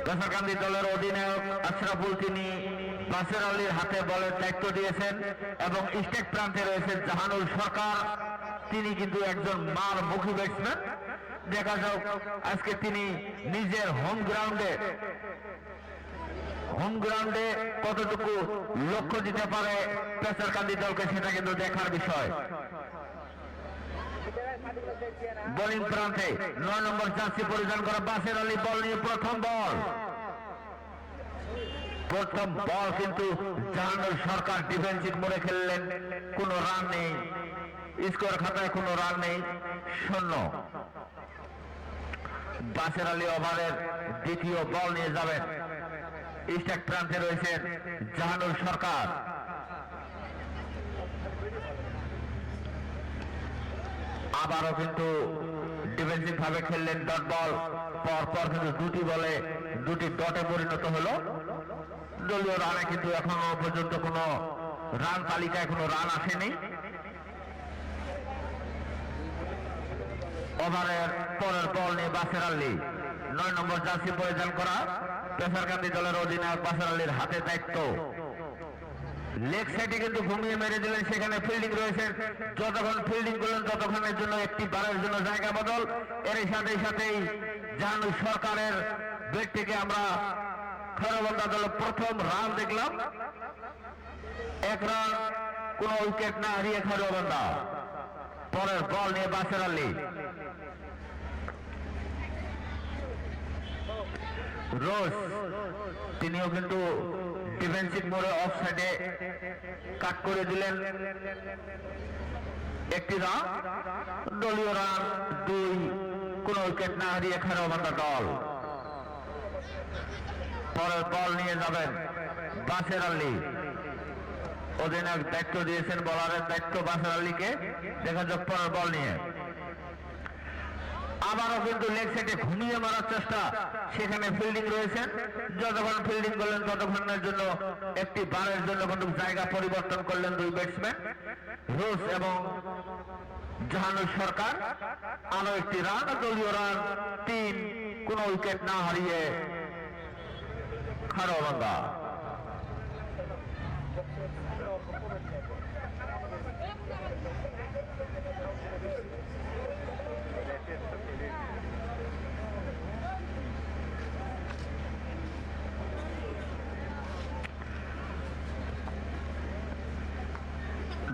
কাছাকাছি দলের অধিনায়ক আশরাফুল তিনি বাসের আলীর হাতে বলের দায়িত্ব দিয়েছেন এবং স্টেট প্রান্তে রয়েছেন জাহানুল সরকার। তিনি কিন্তু একজন মারমুখী ব্যাটসম্যান। দেখা যাক আজকে তিনি নিজের হোম গ্রাউন্ডে কতটুকু লক্ষ্য দিতে পারে পেসারকান্দি দলকে, সেটা কিন্তু দেখার বিষয়। বোলিং প্রান্তে 9 নম্বর জার্সি পরিধান করা বাসের আলী বল নিয়ে প্রথম বল কিন্তু জাহানুল সরকার ডিফেন্সিভ মোড়ে খেললেন। কোনো রান নেই, স্কোর খাতায় কোনো রান নেই, 0। বাসের আলী ওভারের দ্বিতীয় বল নিয়ে যাবেন। স্ট্রাইক প্রান্তে রয়েছেন জাহানুল সরকার। আবারও কিন্তু ডিফেন্সিভ ভাবে খেললেন ডট বল। পরপর কিন্তু দুটি বলে দুটি ডটে পরিণত হলো। দলীয় রানে কিন্তু এখনো পর্যন্ত কোনো রান তালিকায় কোনো রান আসেনি। ওভারের পরের বল নিয়ে বাসের আলী, 9 নম্বর জার্সি পরিধান করা পেসারকান্দি দলের অধিনায়ক বাসের আলীর হাতে দায়িত্ব। লেগ সাইডে কিন্তু ঘুমিয়ে মেরে দিলেন, সেখানে ফিল্ডিং রয়েছে। যতক্ষণ ফিল্ডিং করলেন ততক্ষণের জন্য একটি বারের জন্য জায়গা বদল। এর সাথেই জাহানুল সরকারের ব্যাট থেকে আমরা খারবান্দা দল প্রথম রান দেখলাম। 1 রান, কোন উইকেট না হারিয়ে খারবান্দা। পরের বল নিয়ে বাসের আলী, রোজ তিনিও কিন্তু ডিফেন্সিভ মোড়ে অফ সাইডে কাট করে দিলেন। 1টি রান, দলীয় রান 2, কোন উইকেট না হারিয়ে খারবান্দা দল। পরের বল নিয়ে যাবেন বাসের আলী। অধিনায়ক দায়িত্ব দিয়েছেন, বলারের দায়িত্ব বাসের আলীকে। দেখা যাক পরের বল নিয়ে। আবারও কিন্তু লেগ সাইডে ঘুমিয়ে মারার চেষ্টা, সেখানে ফিল্ডিং রয়েছেন। যতক্ষণ ফিল্ডিং করলেন ততক্ষণের জন্য একটি বারের জন্য কিন্তু জায়গা পরিবর্তন করলেন দুই ব্যাটসম্যান, রোজ এবং জাহানুল সরকার। আরো একটি রান, দলীয় রান 3, কোন উইকেট না হারিয়ে খারবান্দা।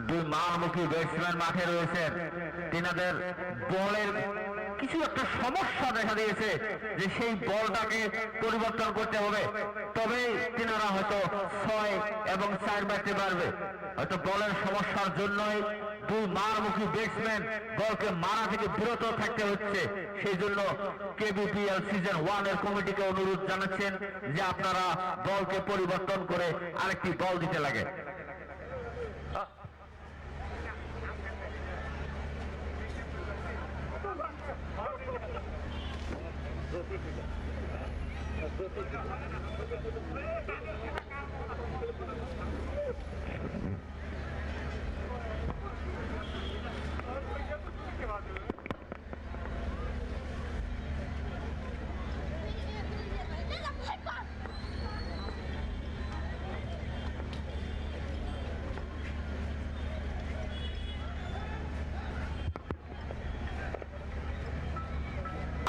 দুই মারমুখী ব্যাটসম্যান মাঠে রয়েছেন। তিনাদের বলের কিছু একটা সমস্যা দেখা দিয়েছে, যে সেই বলটাকে পরিবর্তন করতে হবে, তবে তিনারা হয়তো 6 এবং 4 মারতে পারবে। হয়তো বলের সমস্যার জন্যই দুই মারমুখী ব্যাটসম্যান বলকে মারা থেকে বিরত থাকতে হচ্ছে। সেই জন্য কেবিপিএল সিজন 1 এর কমিটিকে অনুরোধ জানাচ্ছেন যে আপনারা বলকে পরিবর্তন করে আরেকটি বল দিতে লাগে।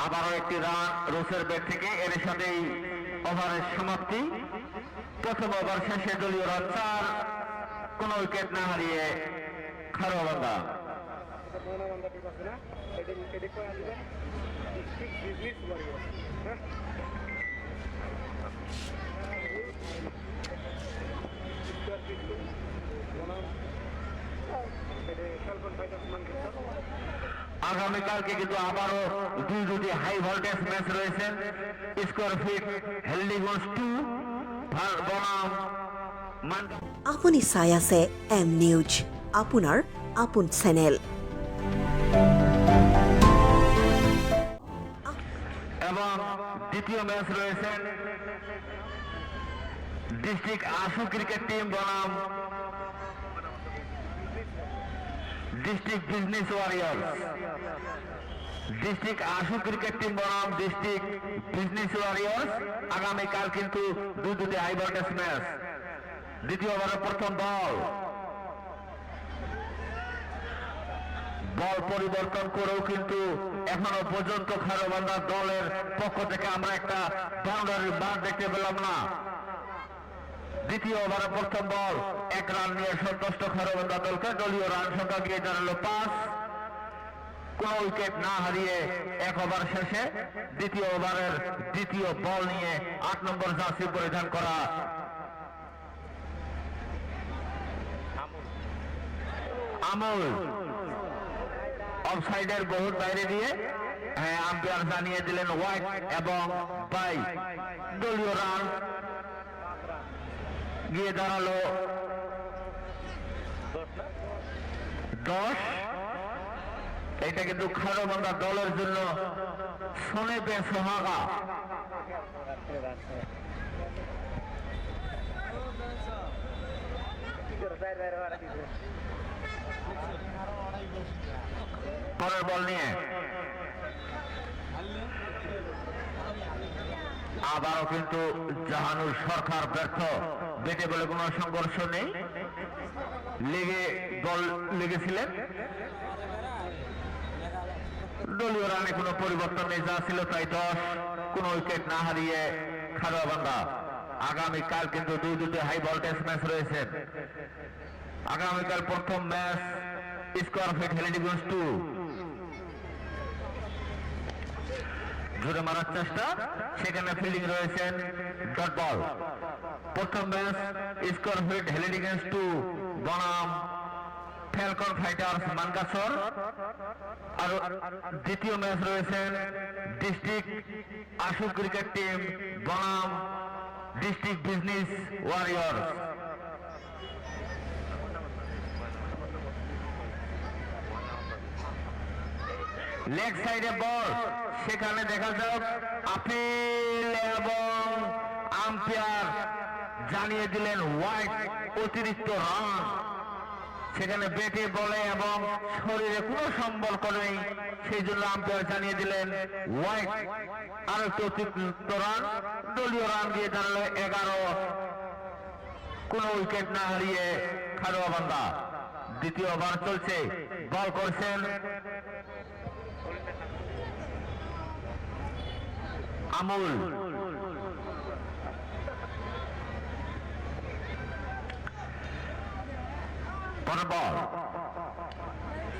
আবারও একটি রান রোসের ব্যাট থেকে। এর সাথেই ওভারের সমাপ্তি। প্রথম ওভার শেষে দলীয় রান 4, কোন উইকেট না হারিয়ে খারবান্দা। আগামীকালকে কিন্তু আবারও দুটি হাই ভোল্টেজ ম্যাচ রয়েছে। স্কোয়ার ফিট হেলডিগঞ্জ 2 বনাম। আপুনি চাই আছে এম নিউজ, আপোনাৰ আপোন চেনেল। এবং দ্বিতীয় ম্যাচ রয়েছে ডিস্ট্রিক্ট আশু ক্রিকেট টিম বনাম ডিস্ট্রিক্ট বিজনেস ওয়ারিয়ার্স। ডিস্ট্রিক্ট আশু ক্রিকেট টিম বনাম ডিস্ট্রিক্ট বিজনেস ওয়ারিয়র্স। আগামীকাল কিন্তু দুটি হাই ভোল্টেজ ম্যাচ। দ্বিতীয় ওভারের প্রথম বল পরিবর্তন করেও কিন্তু এখনো পর্যন্ত খারবান্ধা দলের পক্ষ থেকে আমরা একটা বাউন্ডারি বার দেখতে পেলাম না। দ্বিতীয় ওভারের প্রথম বল 1 রান নিয়ে সন্তুষ্ট খারবান্ধা দলকে। দলীয় রান সংখ্যা গিয়ে দাঁড়ালো 5। কোন উইকেট না হারিয়ে 1 ওভার শেষে দ্বিতীয় ওভারের দ্বিতীয় বল নিয়ে 8 নম্বর জার্সি পরিধান করা আমল অফসাইডের বহুত বাইরে দিয়ে আম্পায়ার জানিয়ে দিলেন হোয়াইট এবং বাই। দলীয় রান গিয়ে দাঁড়ালো 10। এটা কিন্তু খারবান্ধা দলের জন্য শোনে বে সোহাগা। পরের বল নিয়ে আবারও কিন্তু জাহানুর সরকার ব্যর্থ। বেটে বলে কোনো সংঘর্ষ নেই, বল লেগেছিলেন। দলীয় রানে কোনো পরিবর্তন নেই, যা ছিল তাই 10। কোন উইকেট না হারিয়ে খারবান্ধা। আগামীকাল কিন্তু দুটি হাই ভোল্টেজ ম্যাচ রয়েছে। আগামীকাল প্রথম ম্যাচ স্কোয়ারফিট হেলিডিগঞ্জ 2। জোরে মারার চেষ্টা, সেখানে ফিল্ডিং রয়েছেন ডট বল। প্রথম ম্যাচ স্কোয়ারফিট হেলিডিগঞ্জ 2 বনাম ফ্যালকন ফাইটার্স মানকাসর। আর দ্বিতীয় ম্যাচ রয়েছেন ডিস্ট্রিক্ট আশু ক্রিকেট টিম বনাম ডিস্ট্রিক্ট বিজনেস ওয়ারিয়র্স। লেগ সাইডে বল, সেখানে দেখা যাক আপিল এবং আম্পায়ার জানিয়ে দিলেন হোয়াইট, অতিরিক্ত রান। সেখানে ব্যাটে বলে এবং শরীরে কোনো সম্পর্ক নেই, সেই জন্য আম্পায়ার জানিয়ে দিলেন হোয়াইট। আর একটু অতিরিক্ত রান। দলীয় রান দিয়ে দাঁড়ালো 11। কোন উইকেট না হারিয়ে খারবান্ধা। দ্বিতীয় ওভার চলছে, বল করছেন আমুল। বল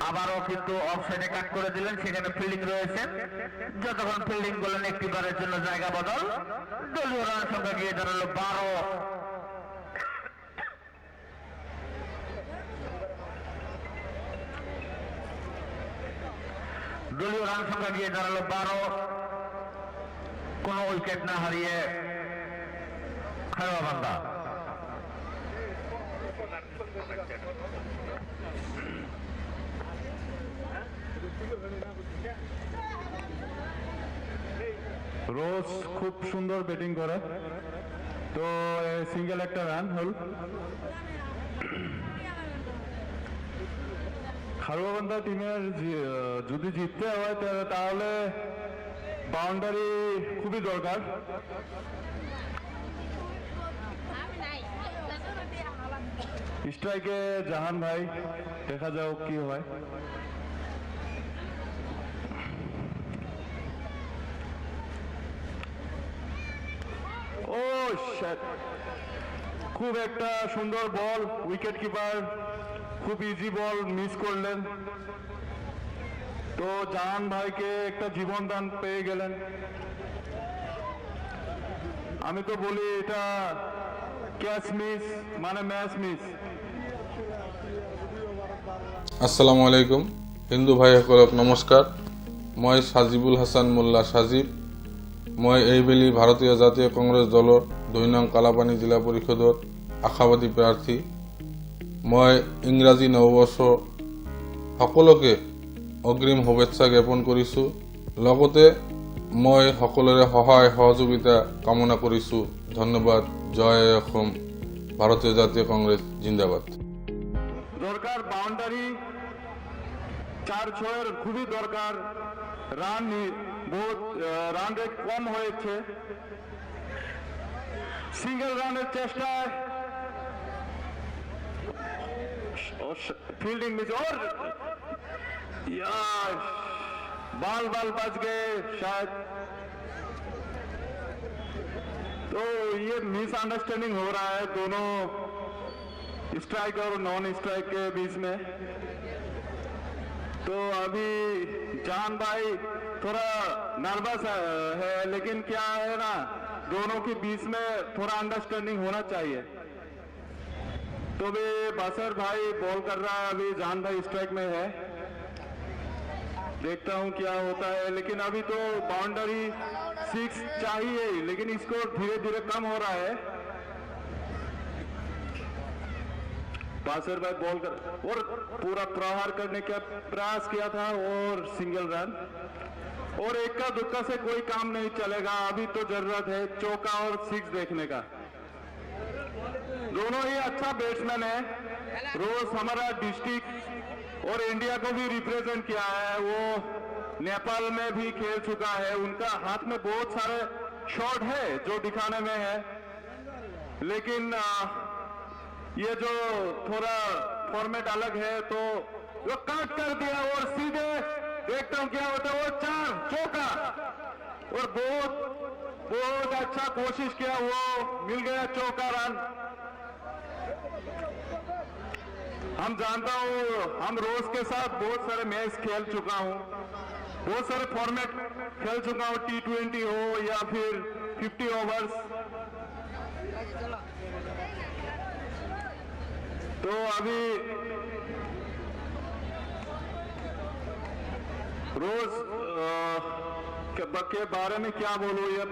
আবারও কিন্তু অফসাইডে কাট করে দিলেন, সেখানে ফিল্ডিং রয়েছেন। যতক্ষণ ফিল্ডিং করলেন একটি বারের জন্য জায়গা বদল। দলীয় রান সংখ্যা গিয়ে দাঁড়ালো 12। দলীয় রান সংখ্যা গিয়ে দাঁড়ালো 12। কোন উইকেট না হারিয়ে খারবান্ধা। রোজ খুব সুন্দর ব্যাটিং করে, তো সিঙ্গেল একটা রান হল। খারবান্ধা টিমের যদি জিততে হয় তাহলে বাউন্ডারি খুবই দরকার। স্ট্রাইকে জাহান ভাই, দেখা যাও কি হয়। ও শিট, খুব একটা সুন্দর বল, উইকেট কিপার খুব ইজি বল মিস করলেন, তো জাহান ভাইকে একটা জীবন দান পেয়ে গেলেন। আমি তো বলি এটা ক্যাচ মিস মানে ম্যাচ মিস। আসসালামু আলাইকুম হিন্দু ভাইসকলক নমস্কাৰ। মই সাজিবুল হাসান মোল্লা সাজিব। মই এইবেলি ভাৰতীয় জাতীয় কংগ্ৰেছ দলৰ 2 নং কালাপানী জিলা পৰিষদৰ আশাবাদী প্ৰাৰ্থী। মই ইংৰাজী নৱবৰ্ষৰ সকলোকে অগ্ৰিম শুভেচ্ছা জ্ঞাপন কৰিছোঁ। লগতে মই সকলোৰে সহায় সহযোগিতা কামনা কৰিছোঁ। ধন্যবাদ। জয় অসম। ভারতীয় জাতীয় কংগ্রেস জিন্দাবাদ। দরকার বাউন্ডারি, 4-6 খুবই দরকার। রান বহুত রান রেট কম হয়েছে, সিঙ্গেল রানের চেষ্টায় फील्डिंग मिस और यार बाल बच गए शायद, तो ये मिसअंडरस्टैंडिंग हो रहा है दोनों स्ट्राइक और नॉन स्ट्राइक के बीच में। तो अभी जान भाई थोड़ा नर्वस है, लेकिन क्या है ना, दोनों के बीच में थोड़ा अंडरस्टैंडिंग होना चाहिए। तो भी बासर भाई बॉल कर रहा है, अभी जान भाई स्ट्राइक में है, देखता हूं क्या होता है। लेकिन अभी तो बाउंड्री 6 चाहिए, लेकिन इसको धीरे धीरे कम हो रहा है। बासर भाई बॉल कर और पूरा प्रहार करने का प्रयास किया था और सिंगल रन, और इक्का दुक्का से कोई काम नहीं चलेगा। अभी तो जरूरत है चौका और 6 देखने का। दोनों ही अच्छा बैट्समैन है। रोज हमारा डिस्ट्रिक्ट और इंडिया को भी रिप्रेजेंट किया है, वो नेपाल में भी खेल चुका है। उनका हाथ में बहुत सारे शॉट है जो दिखाने में है, लेकिन ये जो थोड़ा फॉर्मेट अलग है, तो वो काट कर दिया और सीधे देखता हूं क्या होता है। वो 4 चौका और बहुत अच्छा कोशिश किया, वो मिल गया चौका रन। हम जानता हूं, हम रोज के साथ बहुत सारे मैच खेल चुका हूं, बहुत सारे फॉर्मेट खेल चुका हूं, T20 हो या फिर 50 ओवर्स। तो अभी रोज के बारे में क्या बोलूं, ये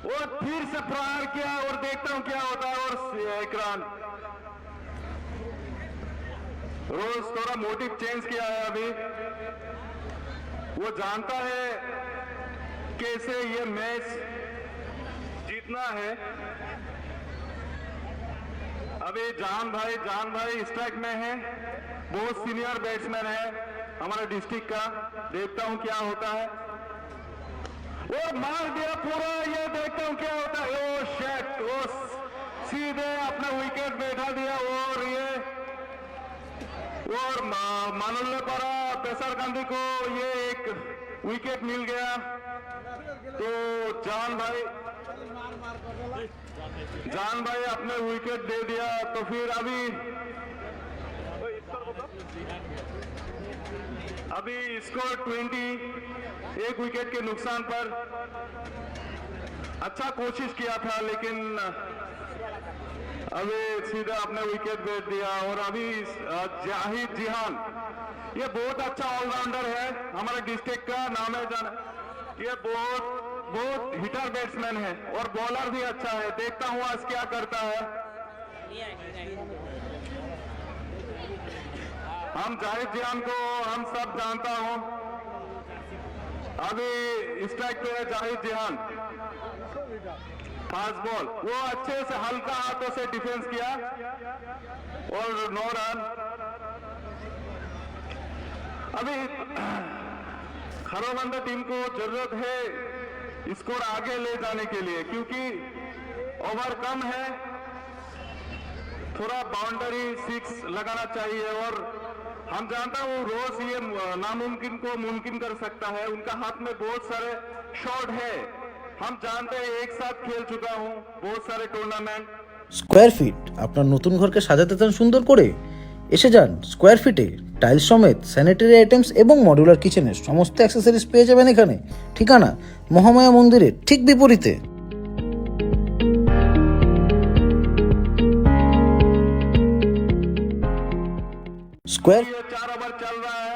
और फिर से प्रहार किया और देखता हूं क्या होता है। और एक रन, रोज थोड़ा मोटिव चेंज किया है अभी। वो जानता है कैसे ये मैच जीतना है। अभी जान भाई स्ट्राइक में है, बहुत सीनियर बैट्समैन है हमारे डिस्ट्रिक्ट का। देखता हूं क्या होता है। वो मार दिया पूरा, ये देखता हूं क्या होता है। ओ शेट, वो सीधे अपना विकेट बैठा दिया और मानुल्ले पड़ा पेसर गांधी को, ये एक विकेट मिल गया। तो जान भाई अपने विकेट दे दिया। तो फिर अभी स्कोर 20, एक विकेट के नुकसान पर। अच्छा कोशिश किया था, लेकिन अभी सीधा अपने विकेट भेज दिया। और अभी जाहिद जिहान, ये बहुत अच्छा ऑलराउंडर है, हमारे डिस्ट्रिक्ट का नाम है जाना। ये बहुत हिटर बैट्समैन है और बॉलर भी अच्छा है। देखता हूं आज क्या करता है। हम जाहिद जिहान को हम सब जानता हूं। अभी स्ट्राइक पे है जाहिद जिहान, फास्ट बॉल, वो अच्छे से हल्का हाथों से डिफेंस किया और 9 रन। अभी खरोबंदा टीम को जरूरत है स्कोर आगे ले जाने के लिए, क्योंकि ओवर कम है, थोड़ा बाउंड्री 6 लगाना चाहिए। और हम जानता हूं रोज ये नामुमकिन को मुमकिन कर सकता है। उनका हाथ में बहुत सारे शॉट है, हम जानते हैं, एक साथ खेल चुका हूं बहुत सारे टूर्नामेंट। স্কয়ার ফিট আপনার নতুন ঘরকে সাজাতে চান সুন্দর করে? এসে যান স্কয়ার ফিটে। টাইলস সমেত স্যানিটারি আইটেমস এবং মডুলার কিচেনের সমস্ত অ্যাক্সেসরিজ পেয়ে যাবেন এখানে। ঠিকানা মহামায়া মন্দিরের ঠিক বিপরীতে। स्क्वायर 4 ओवर चल रहा है।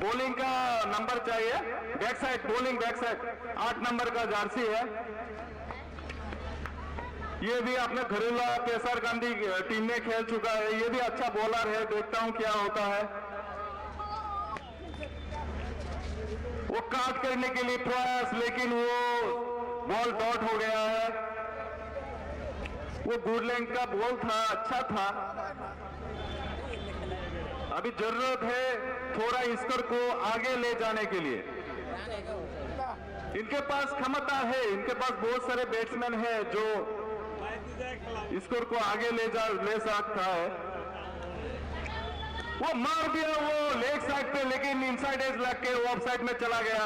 बॉलिंग का नंबर चाहिए, back side bowling, back side 8 number का जर्सी है। ये भी अपने घरेलू पेसर गांधी टीम में खेल चुका है, ये भी अच्छा बॉलर है। देखता हूं क्या होता है। वो काट करने के लिए प्रयास, लेकिन वो बॉल डॉट हो गया है। वो गुड लेंथ का बॉल था, अच्छा था। अभी जरूरत है थोड़ा स्कोर को आगे ले जाने के लिए। इनके पास क्षमता है, इनके पास बहुत सारे बैट्समैन हैं जो स्कोर को आगे ले सकता है। वो मार दिया वो लेग साइड पे, लेकिन इनसाइड एज लग के ऑफ साइड में चला गया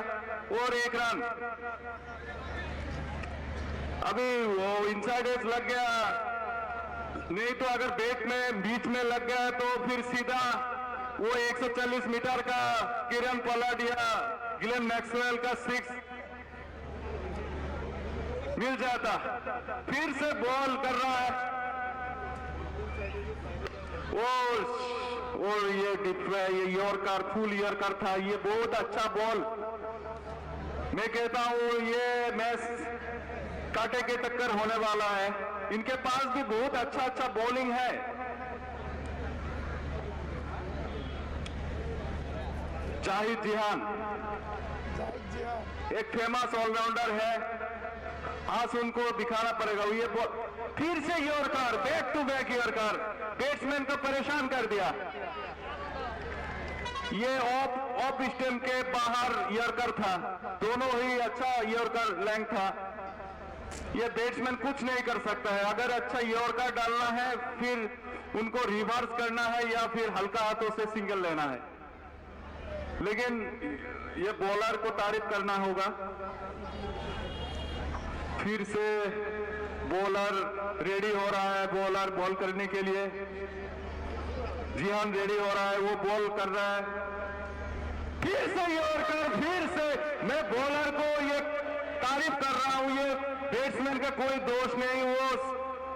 और 1 रन। अभी वो इनसाइड एज लग गया, नहीं तो अगर बैट में बीच में लग गया तो फिर सीधा वो 140 मीटर का किरण पोलार्ड या ग्लेन मैक्सवेल का 6 मिल जाता। फिर से बॉल कर रहा है और ये यॉर्कर, फुल यॉर्कर था। ये बहुत अच्छा बॉल, मैं कहता हूं ये मैच कांटे के टक्कर होने वाला है। इनके पास भी बहुत अच्छा बॉलिंग है। जाहिद जिहान एक फेमस ऑलराउंडर है, आज उनको दिखाना पड़ेगा। ये फिर से yorker, back to back yorker, batsman को परेशान कर दिया। ये ऑफ स्टंप के बाहर यॉर्कर था, दोनों ही अच्छा यॉर्कर लेंथ था। ये बैट्समैन कुछ नहीं कर सकता है। अगर अच्छा यॉर्कर डालना है फिर उनको रिवर्स करना है या फिर हल्का हाथों से सिंगल लेना है। लेकिन ये बॉलर को तारीफ करना होगा। फिर से बॉलर रेडी हो रहा है, बॉलर बॉल करने के लिए जिहान रेडी हो रहा है, वो बॉल कर रहा है। फिर से यॉर्कर, फिर से मैं बॉलर को ये तारीफ कर रहा हूं। ये बैट्समैन का कोई दोष नहीं,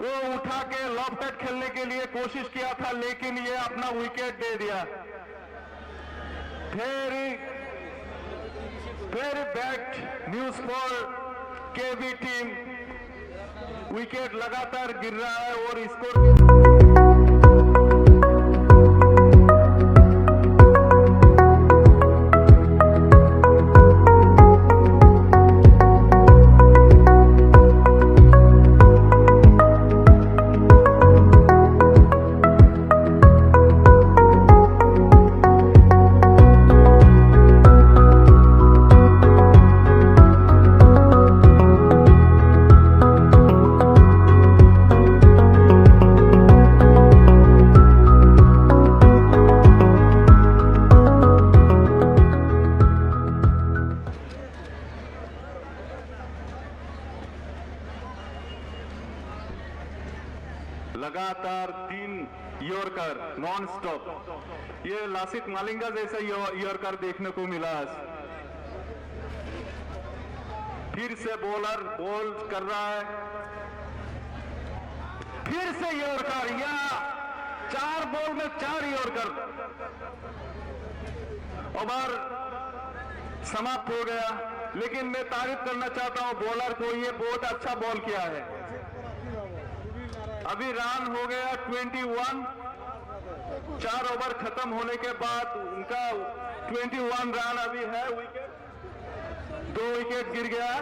वो उठा के लॉफ्टेड खेलने के लिए कोशिश किया था, लेकिन ये अपना विकेट दे दिया। Very bad news for KV team. Wicket लगातार गिर रहा है और स्कोर लगातार 3 यॉर्कर नॉन स्टॉप। ये लासित मालिंगा जैसा यॉर्कर देखने को मिला आज। फिर से बॉलर बॉल कर रहा है, फिर से यॉर्कर, या 4 बॉल में 4 यॉर्कर। ओवर समाप्त हो गया, लेकिन मैं तारीफ करना चाहता हूं बॉलर को, ये बहुत अच्छा बॉल किया है। अभी रन हो गया 21। 4 ओवर खत्म होने के बाद उनका 21 रन अभी है। विकेट 2 विकेट गिर गया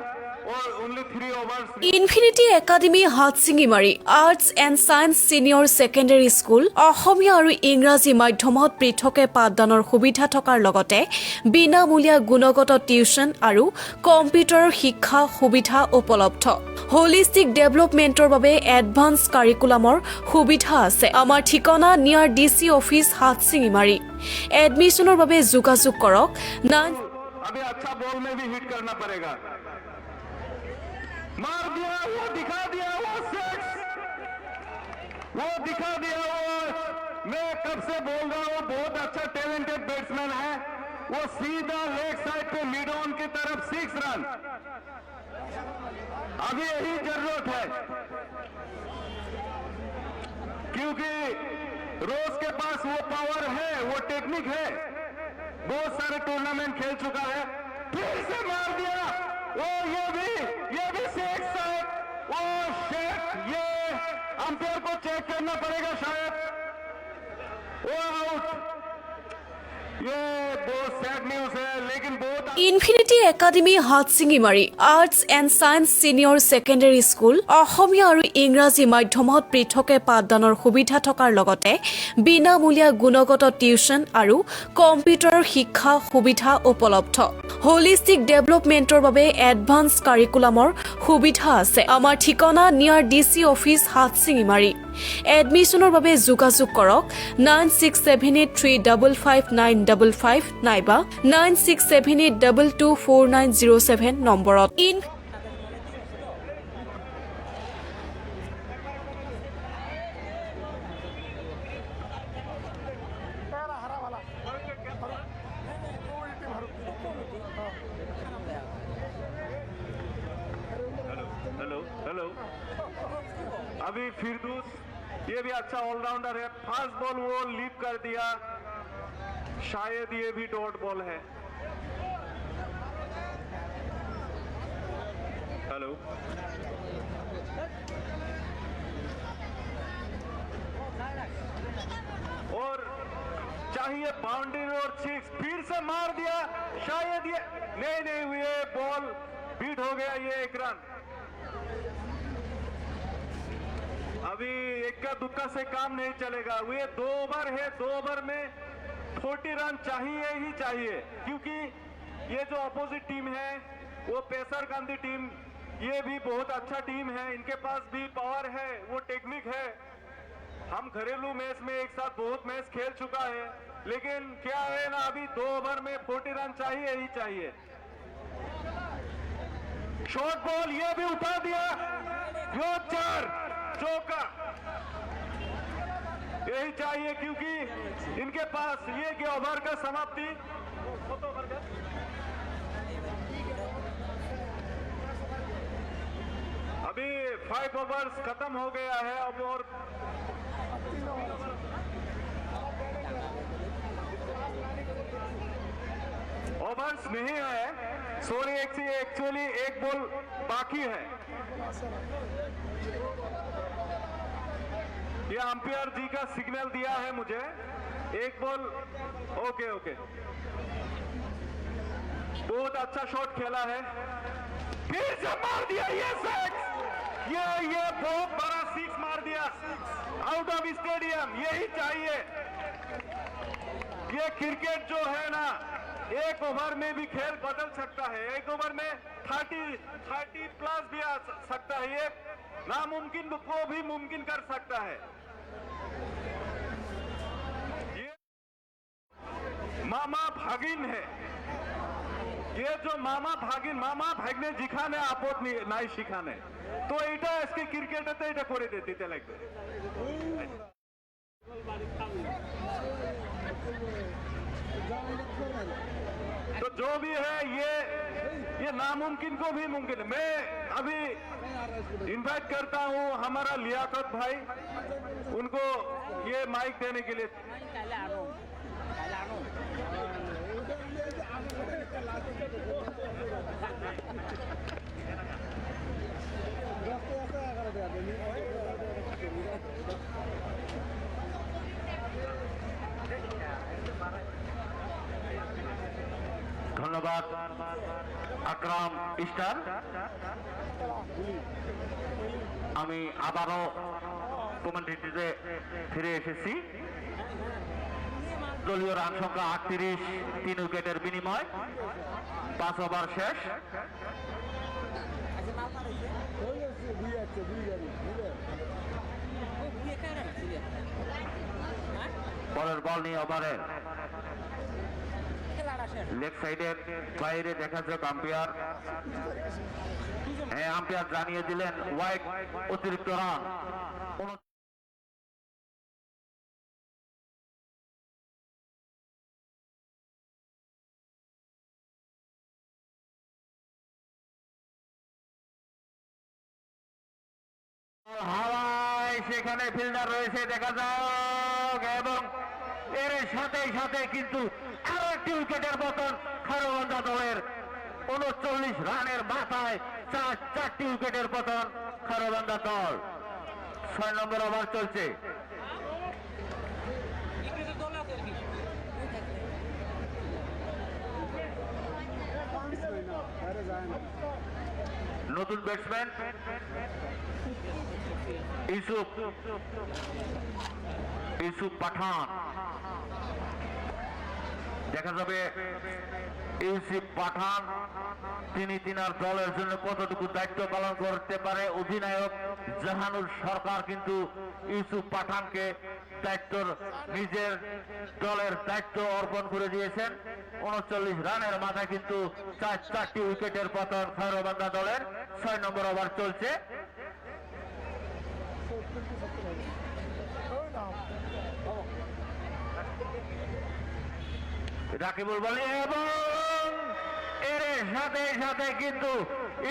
और only 3 overs. Infinity academy Hatsingimari arts and science senior secondary school Asomiya আৰু ইংৰাজী মাধ্যমত পৃথকে পাঠদানৰ সুবিধা থকাৰ লগতে বিনামূলীয়া গুণগত টিউচন আৰু কম্পিউটাৰৰ শিক্ষা সুবিধা উপলব্ধ। হোলিষ্টিক ডেভেলপমেণ্টৰ বাবে এডভান্স কাৰিকুলামৰ সুবিধা আছে। আমাৰ ঠিকনা নিয়াৰ DC অফিচ হাটশিঙিমাৰী। এডমিশ্যনৰ বাবে যোগাযোগ কৰক। अभी अच्छा बॉल में भी हिट करना पड़ेगा। मार दिया, वो दिखा दिया, वो दिखा दिया। मैं कब से बोल रहा हूं, बहुत अच्छा टैलेंटेड बैट्समैन है। वो सीधा लेग साइड पे मिड ऑन की तरफ 6 रन। अभी यही जरूरत है, क्योंकि रोज के पास वो पावर है, वो टेक्निक है, बहुत सारे टूर्नामेंट खेल चुका है। फिर से मार दिया, वो ये भी 6 साइड। वो शेख, ये अंपायर को चेक करना पड़ेगा शायद। वो आउट। ये बहुत सैड न्यूज है, लेकिन बहुत infinity academy Hatsingimari arts and science senior secondary school Asomiya আৰু ইংৰাজী মাধ্যমত পৃথকে পাঠদানৰ সুবিধা থকাৰ লগতে বিনামূলীয়া গুণগত টিউচন আৰু কম্পিউটাৰৰ শিক্ষা সুবিধা উপলব্ধ হোলিষ্টিক ডেভেলপমেণ্টৰ বাবে এডভান্স কাৰিকুলামৰ সুবিধা আছে আমাৰ ঠিকনা নিয়াৰ ডিচি অফিচ হাটছিঙিমাৰী এডমিশ্যনৰ বাবে যোগাযোগ কৰক 9678355955 নাইবা 9678224907 নম্বৰত हेलो हेलो अभी फिरदूस ये भी अच्छा ऑलराउंडर है, फास्ट बॉल वो लीप कर दिया, शायद ये भी डॉट बॉल है। हेलो और चाहिए बाउंड्री और सिक्स, फिर से मार दिया, शायद ये नहीं ये बॉल बीट हो गया, ये एक रन। अभी इक्का दुक्का से काम नहीं चलेगा, ये 2 ओवर है, 2 ओवर में 40 रन चाहिए ही चाहिए, क्योंकि ये जो अपोजिट टीम है वो पेसर गांधी टीम, ये भी बहुत अच्छा टीम है, इनके पास भी पावर है, वो टेक्निक है। हम घरेलू मैच में एक साथ बहुत मैच खेल चुका है, लेकिन क्या है ना, अभी 2 ओवर में 40 रन चाहिए ही चाहिए। शॉर्ट बॉल ये भी उठा दिया, यो 4 चौका यही चाहिए, क्योंकि इनके पास ये कि ओवर का समाप्ति अभी 5 ओवर्स खत्म हो गया है, अब और ओवर्स नहीं है, सॉरी एक्चुअली एक बॉल बाकी है। ये अंपायर जी का सिग्नल दिया है मुझे, एक बॉल ओके बहुत अच्छा शॉट खेला है, फिर से मार दिया ये सिक्स, ये बहुत बड़ा सिक्स मार दिया आउट ऑफ स्टेडियम, यही चाहिए। ये क्रिकेट जो है ना, एक ओवर में भी खेल बदल सकता है, एक ओवर में 30 प्लस भी आ सकता है, ये नामुमकिन को भी मुमकिन कर सकता है। ये मामा भागिन है, ये जो मामा भागने जिखाने आपत नहीं शिखाने, तो এটা আজকে ক্রিকেটে এটা করে দিতে লাগবে। तो जो भी है ये नामुमकिन को भी मुमकिन है। मैं अभी इनवाइट करता हूं हमारा लियाकत भाई, उनको ये माइक देने के लिए। ধন্যবাদ আকরাম স্টার। আমি আবারও কমেন্ট্রিতে ফিরে এসেছি। দলীয় রান সংখ্যা 38, 3 উইকেটের বিনিময়, 5 ওভার শেষ। পরের বল নিয়ে ওভারের লেগ সাইডের বাইরে দেখা যাক আম্পায়ার, হ্যাঁ আম্পায়ার জানিয়ে দিলেন ওয়াইড, অতিরিক্ত রান। হাওয়ায় সেখানে ফিল্ডার রয়েছে, দেখা যাক, এবং এর সাথে কিন্তু আরো একটি উইকেটের পতন খারবান্ধা দলের। 39 রানের মাথায় 4টি উইকেটের পতন খারবান্ধা দল। 6 নম্বর ওভার চলছে। নতুন ব্যাটসম্যান ইউসুফ পাঠান। দেখা যাবে ইউসুফ পাঠান তিনি তিনার দলের জন্য কতটুকু দায়িত্ব পালন করতে পারে। অধিনায়ক জাহানুর সরকার কিন্তু ইউসুফ পাঠানকে নিজের দলের দায়িত্ব অর্পণ করে দিয়েছেন। 39 রানের মাথায় কিন্তু 4টি উইকেটের পতন খয়রবান্ধা দলের। 6 নম্বর ওভার চলছে। রাকিবুল বলে এবং এর সাথে সাথে কিন্তু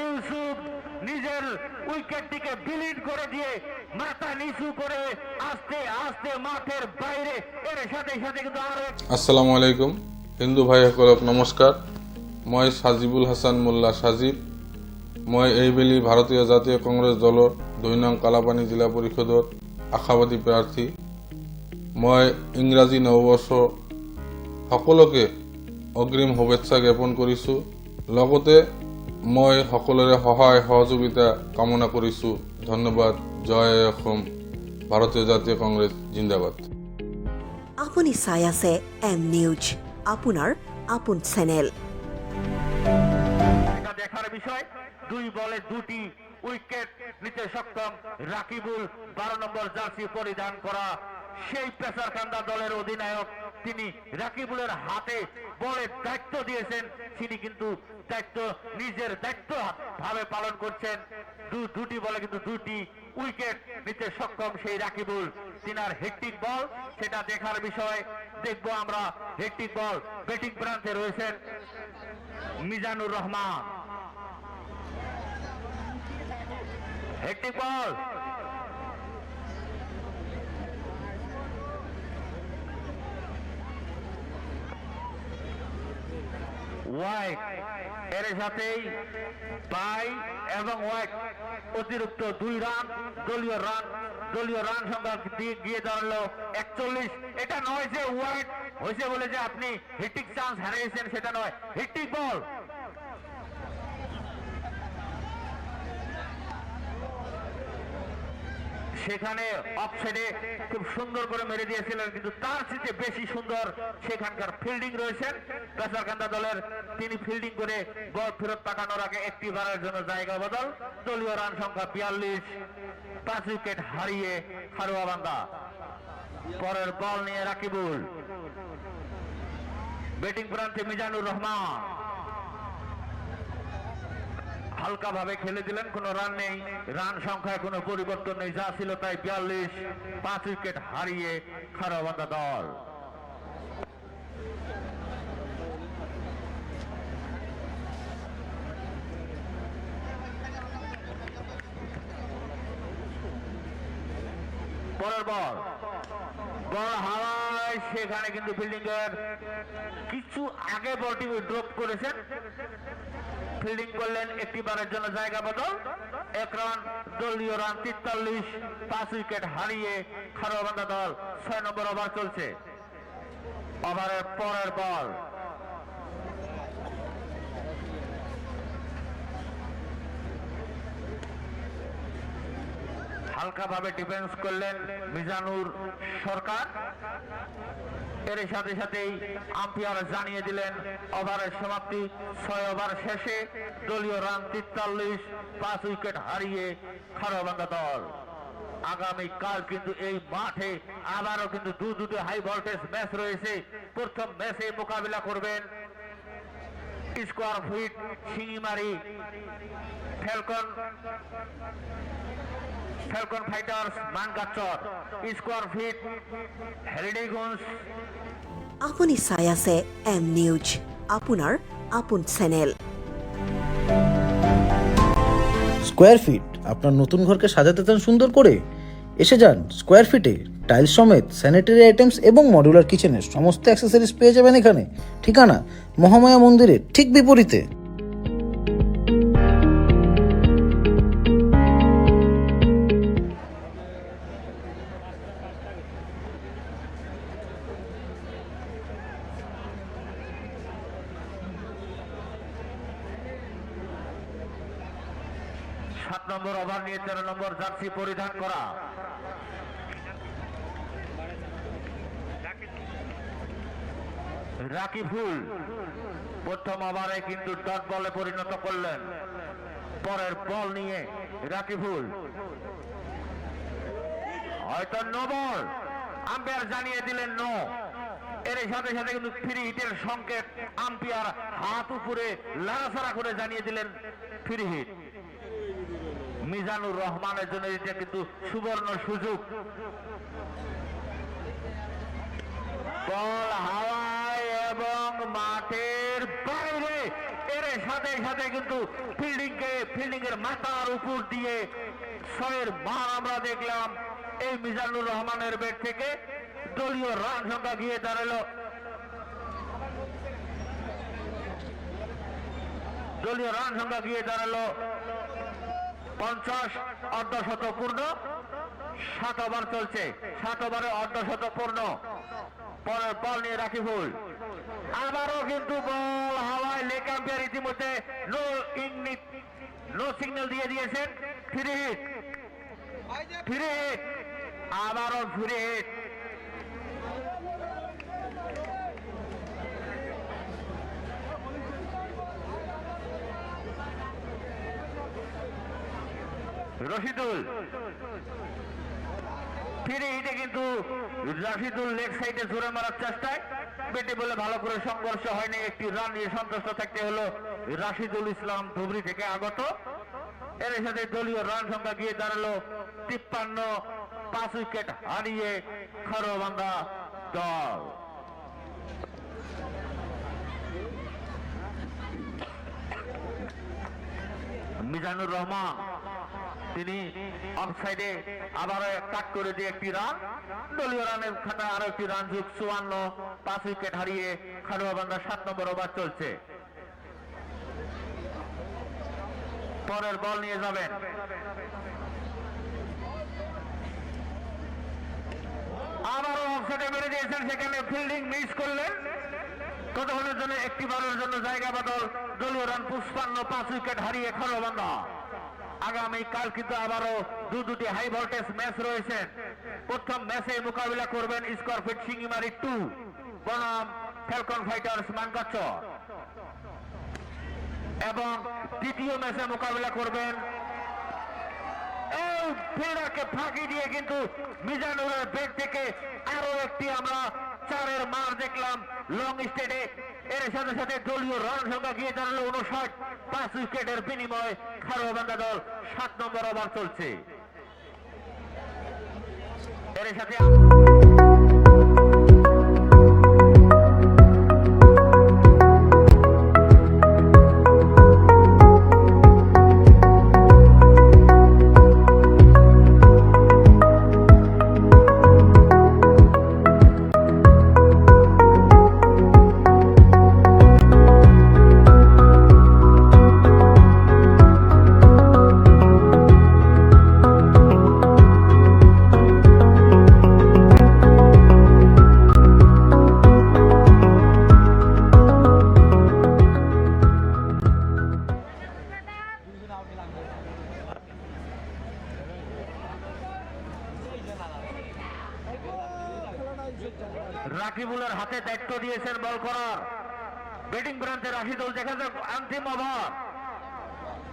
ইউসুফ নিজের উইকেটটিকে বিলীন করে দিয়ে মাথা নিচু করে আস্তে আস্তে মাঠের বাইরে। এর সাথে সাথে কিন্তু আরো আসসালামু আলাইকুম হিন্দু ভাইসকলক নমস্কাৰ। মই সাজিবুল হাসান মোল্লা সাজিব। মই এইবেলি ভাৰতীয় জাতীয় কংগ্ৰেছ দলৰ 2 নং কালাপানী জিলা পৰিষদৰ আশাবাদী প্ৰাৰ্থী। মই ইংৰাজী নৱবৰ্ষ সকলোকে অগ্ৰিম শুভেচ্ছা জ্ঞাপন কৰিছোঁ। লগতে মই সকলোৰে সহায় সহযোগিতা কামনা কৰিছোঁ। ধন্যবাদ। জয় অসম। ভাৰতীয় জাতীয় কংগ্ৰেছ জিন্দাবাদ। আপুনি চাই আছে এম নিউজ, আপোনাৰ আপোন চেনেল। এটা দেখার বিষয়। 2 বলে 2টি উইকেট নিতে সক্ষম রাকিবুল। 12 নম্বর জার্সি পরিধান করা সেই পেসারকান্দা দলের অধিনায়ক তিনি রাকিবুলের হাতে বলের দায়িত্ব দিয়েছেন। তিনি কিন্তু নিজের দায়িত্ব ভাবে পালন করছেন। 2টি বলে কিন্তু 2টি উইকেট নিতে সক্ষম সেই রাকিবুল। তিনার হেট্রিক বল সেটা দেখার বিষয়। দেখবো আমরা হেট্রিক বল। ব্যাটিং প্রান্তে রয়েছেন মিজানুর রহমান। হেট্রিক বল ওয়াইড। এর সাথেই বাই এবং ওয়াইড অতিরিক্ত 2 রান। দলীয় রান সংখ্যা গিয়ে দাঁড়ালো 41। এটা নয় যে ওয়াইড হয়েছে বলে যে আপনি হিটিং চান্স হারিয়েছেন, সেটা নয়। হিটিং বল সেখানে অফসাইডে খুব সুন্দর করে মেরে দিয়েছিলেন, কিন্তু তার চেয়ে বেশি সুন্দর সেখানকার ফিল্ডিং রয়েছেন পেসারকান্দা দলের। তিনি ফিল্ডিং করে বল ফেরত পাঠানোর আগে একটি বারের জন্য জায়গা বদল। দলীয় রান সংখ্যা 42। 5 উইকেট হারিয়ে খারুয়াবান্ধা। পরের বল নিয়ে রাকিবুল। ব্যাটিং প্রান্তে মিজানুর রহমান হালকা ভাবে খেলে দিলেন, কোনো রান নেই। রান সংখ্যায় কোনো পরিবর্তন নেই, যা ছিল তাই 42। 5 উইকেট হারিয়ে খারুয়াবান্ধা দল। পরের বল হাওয়ায়। সেখানে কিন্তু ফিল্ডিং এর কিছু আগে বলটি ড্রপ করেছেন। ফিল্ডিং করলেন, একটি বারের জন্য জায়গা বদল। 1 রান। দলীয় রান 43। 5 উইকেট হারিয়ে খারুয়াবান্ধা দল। 6 নম্বর ওভার চলছে। ওভারের পরের বল হালকা ভাবে ডিফেন্স করলেন মিজানুর সরকার। এর সাথে সাথেই আম্পায়ার জানিয়ে দিলেন ওভারের সমাপ্তি। 6 ওভার শেষে দলীয় রান 43। 5 উইকেট হারিয়ে খারুয়াবান্ধা দল। আগামীকাল কিন্তু এই মাঠে আবারও কিন্তু দুটো হাই ভোল্টেজ ম্যাচ রয়েছে। প্রথম ম্যাচে মোকাবিলা করবেন square fit Singimari falcon fighters Mankachar. Square fit Helidiganj. আপুনি চাই আছে এম নিউজ, আপোনাৰ আপোন চেনেল। স্কোয়ার ফিট আপনার নতুন ঘরকে সাজাতে চান সুন্দর করে? এসে যান স্কোয়ার ফিটে। টাইলস সমেত স্যানিটারি আইটেমস এবং মডিউলার কিচেনের সমস্ত অ্যাক্সেসরিজ পেয়ে যাবেন এখানে। ঠিকানা মহামায়া মন্দিরের ঠিক বিপরীতে। 7 নম্বর ওভার নিয়ে 13 নম্বর জার্সি পরিধান করা রাকিবুল প্রথম ওভারে কিন্তু ডট বলে পরিণত করলেন। পরের বল নিয়ে রাকিবুল হয়তো নো বল, আম্পায়ার জানিয়ে দিলেন নো। এর সাথে সাথে কিন্তু ফ্রি হিটের সংকেত আম্পায়ার হাত উপরে লাড়াছাড়া করে জানিয়ে দিলেন ফ্রি হিট। মিজানুর রহমানের জন্য এটা কিন্তু সুবর্ণ সুযোগ। বল হাওয়ায় এবং মাঠের বাইরে, এর সাথে সাথে কিন্তু ফিল্ডিং এর মাথার উপর দিয়ে 6-এর মান আমরা দেখলাম এই মিজানুর রহমানের ব্যাট থেকে। দলীয় রান সংখ্যা গিয়ে দাঁড়ালো 50, অর্ধশত পূর্ণ। 7 ওভার চলছে, 7 ওভারে অর্ধশত পূর্ণ। পরের বল নিয়ে রাকিবুল আবারও কিন্তু বল হাওয়ায়। লেগ আম্পায়ার ইতিমধ্যে নো সিগন্যাল দিয়ে দিয়েছেন। ফ্রি হিট, আবারও ফ্রি হিট। রশিদুল ফিরে হিটে কিন্তু রাশিদুল লেগ সাইডে জোরে মারার চেষ্টায় বেটে বলে ভালো করে সংঘর্ষ হয়নি। একটি রান নিয়ে সন্তুষ্ট থাকতে হলো রাশিদুল ইসলাম ধুবড়ি থেকে আগত। এর সাথে দলীয় রান সংখ্যা গিয়ে দাঁড়ালো 53, 5 উইকেট হারিয়ে খারোবান্ধা দল। মিজানুর রহমান তিনি অফসাইডে আবারও কাট করে দিয়ে একটি রান। দলীয় রানের খাতা আরো একটি রান যোগ 54, 5 উইকেট হারিয়ে খারোয়াবান্ধা 7 নম্বর ওভার চলছে। পরের বল নিয়ে যাবেন আবারও অফসাইডে মেরে দিয়েছেন, সেখানে ফিল্ডিং মিস করলেন। কতক্ষণের জন্য একটি বারের জন্য জায়গা বদল। দলীয় রান 55, 5 উইকেট হারিয়ে খারোয়াবান্ধা। আগামীকাল কিন্তু আবারও দুটি হাই ভোল্টেজ ম্যাচ রয়েছে। প্রথম ম্যাচে মোকাবিলা করবেন স্কোয়ারফিট সিঙ্গিমারি 2 বনাম ফ্যালকন ফাইটার্স মানকাচর, এবং দ্বিতীয় ম্যাচে মোকাবিলা করবেন এই ফিল্ডারকে ফাঁকি দিয়ে কিন্তু মিজানুরের ব্যাট থেকে আরো একটি আমরা 4-এর মার দেখলাম লং স্টেটে। এর সাথে সাথে দলীয় রান সংখ্যা গিয়ে দাঁড়ালো 59, 5 উইকেটের বিনিময়ে খারোয়াবান্ধা দল 7 নম্বর ওভার চলছে। এর সাথে রাকিবুলের হাতে দায়িত্ব দিয়েছেন বল করার। ব্যাটিং প্রান্তে রাশিদুল, দেখা যাক অন্তিম ওভার।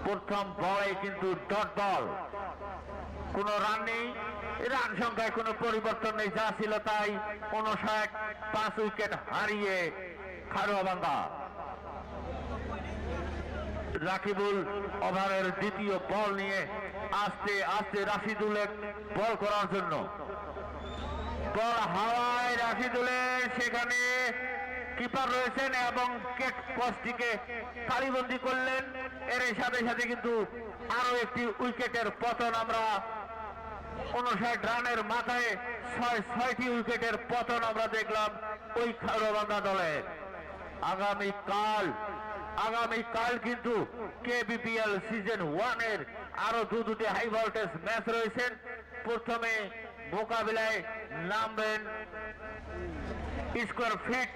প্রথম বলে কিন্তু ডট বল, কোন রান নেই, রান সংখ্যায় কোনো পরিবর্তন নেই, যা ছিল তাই। 59, 5 উইকেট হারিয়ে খারোয়াবান্ধা। রাকিবুল ওভারের দ্বিতীয় বল নিয়ে আস্তে আস্তে রাশিদুলের বল করার জন্য। বল হাওয়ায় রাশিদুলের, সেখানে কিপার রয়েছেন এবং কেট পোস্টটিকে তালিবন্দি করলেন। এর সাথে সাথে কিন্তু আরো একটি উইকেটের পতন আমরা 59 রানের মাথায় 6টি উইকেটের পতন আমরা দেখলাম ওই খারোয়াবান্ধা দলের। আগামীকাল কিন্তু কেবিপিএল সিজন 1 এর আরো দুটি হাই ভোল্টেজ ম্যাচ রয়েছে। প্রথমে মোকাবিলায় নামবেন স্কোয়ারফিট